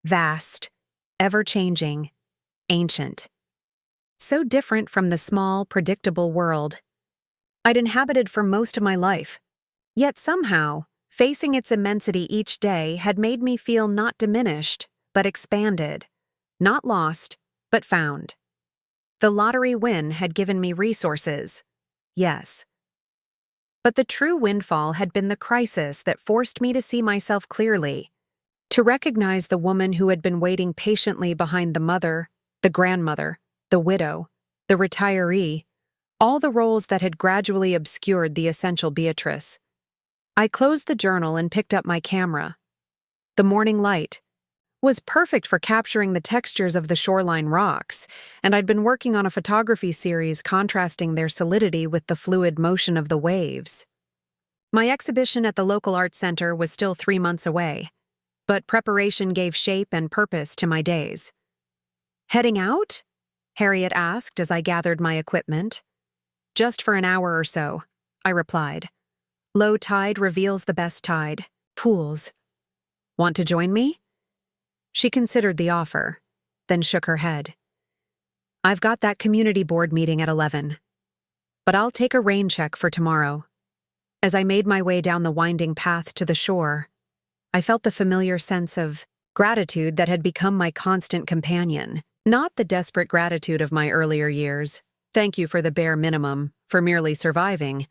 vast, ever-changing, ancient. So different from the small, predictable world I'd inhabited for most of my life. Yet somehow, facing its immensity each day had made me feel not diminished, but expanded, not lost, but found. The lottery win had given me resources, yes. But the true windfall had been the crisis that forced me to see myself clearly, to recognize the woman who had been waiting patiently behind the mother, the grandmother, the widow, the retiree, all the roles that had gradually obscured the essential Beatrice. I closed the journal and picked up my camera. The morning light was perfect for capturing the textures of the shoreline rocks, and I'd been working on a photography series contrasting their solidity with the fluid motion of the waves. My exhibition at the local art center was still 3 months away, but preparation gave shape and purpose to my days. "Heading out?" Harriet asked as I gathered my equipment. "Just for an hour or so," I replied. "Low tide reveals the best tide. Pools. Want to join me?" She considered the offer, then shook her head. "I've got that community board meeting at 11. But I'll take a rain check for tomorrow." As I made my way down the winding path to the shore, I felt the familiar sense of gratitude that had become my constant companion. Not the desperate gratitude of my earlier years, thank you for the bare minimum, for merely surviving,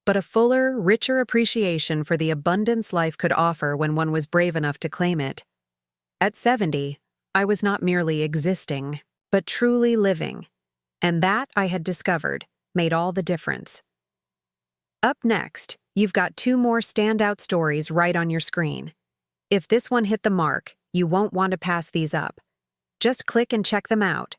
but a fuller, richer appreciation for the abundance life could offer when one was brave enough to claim it. At 70, I was not merely existing, but truly living, and that, I had discovered, made all the difference. Up next, you've got 2 more standout stories right on your screen. If this one hit the mark, you won't want to pass these up. Just click and check them out.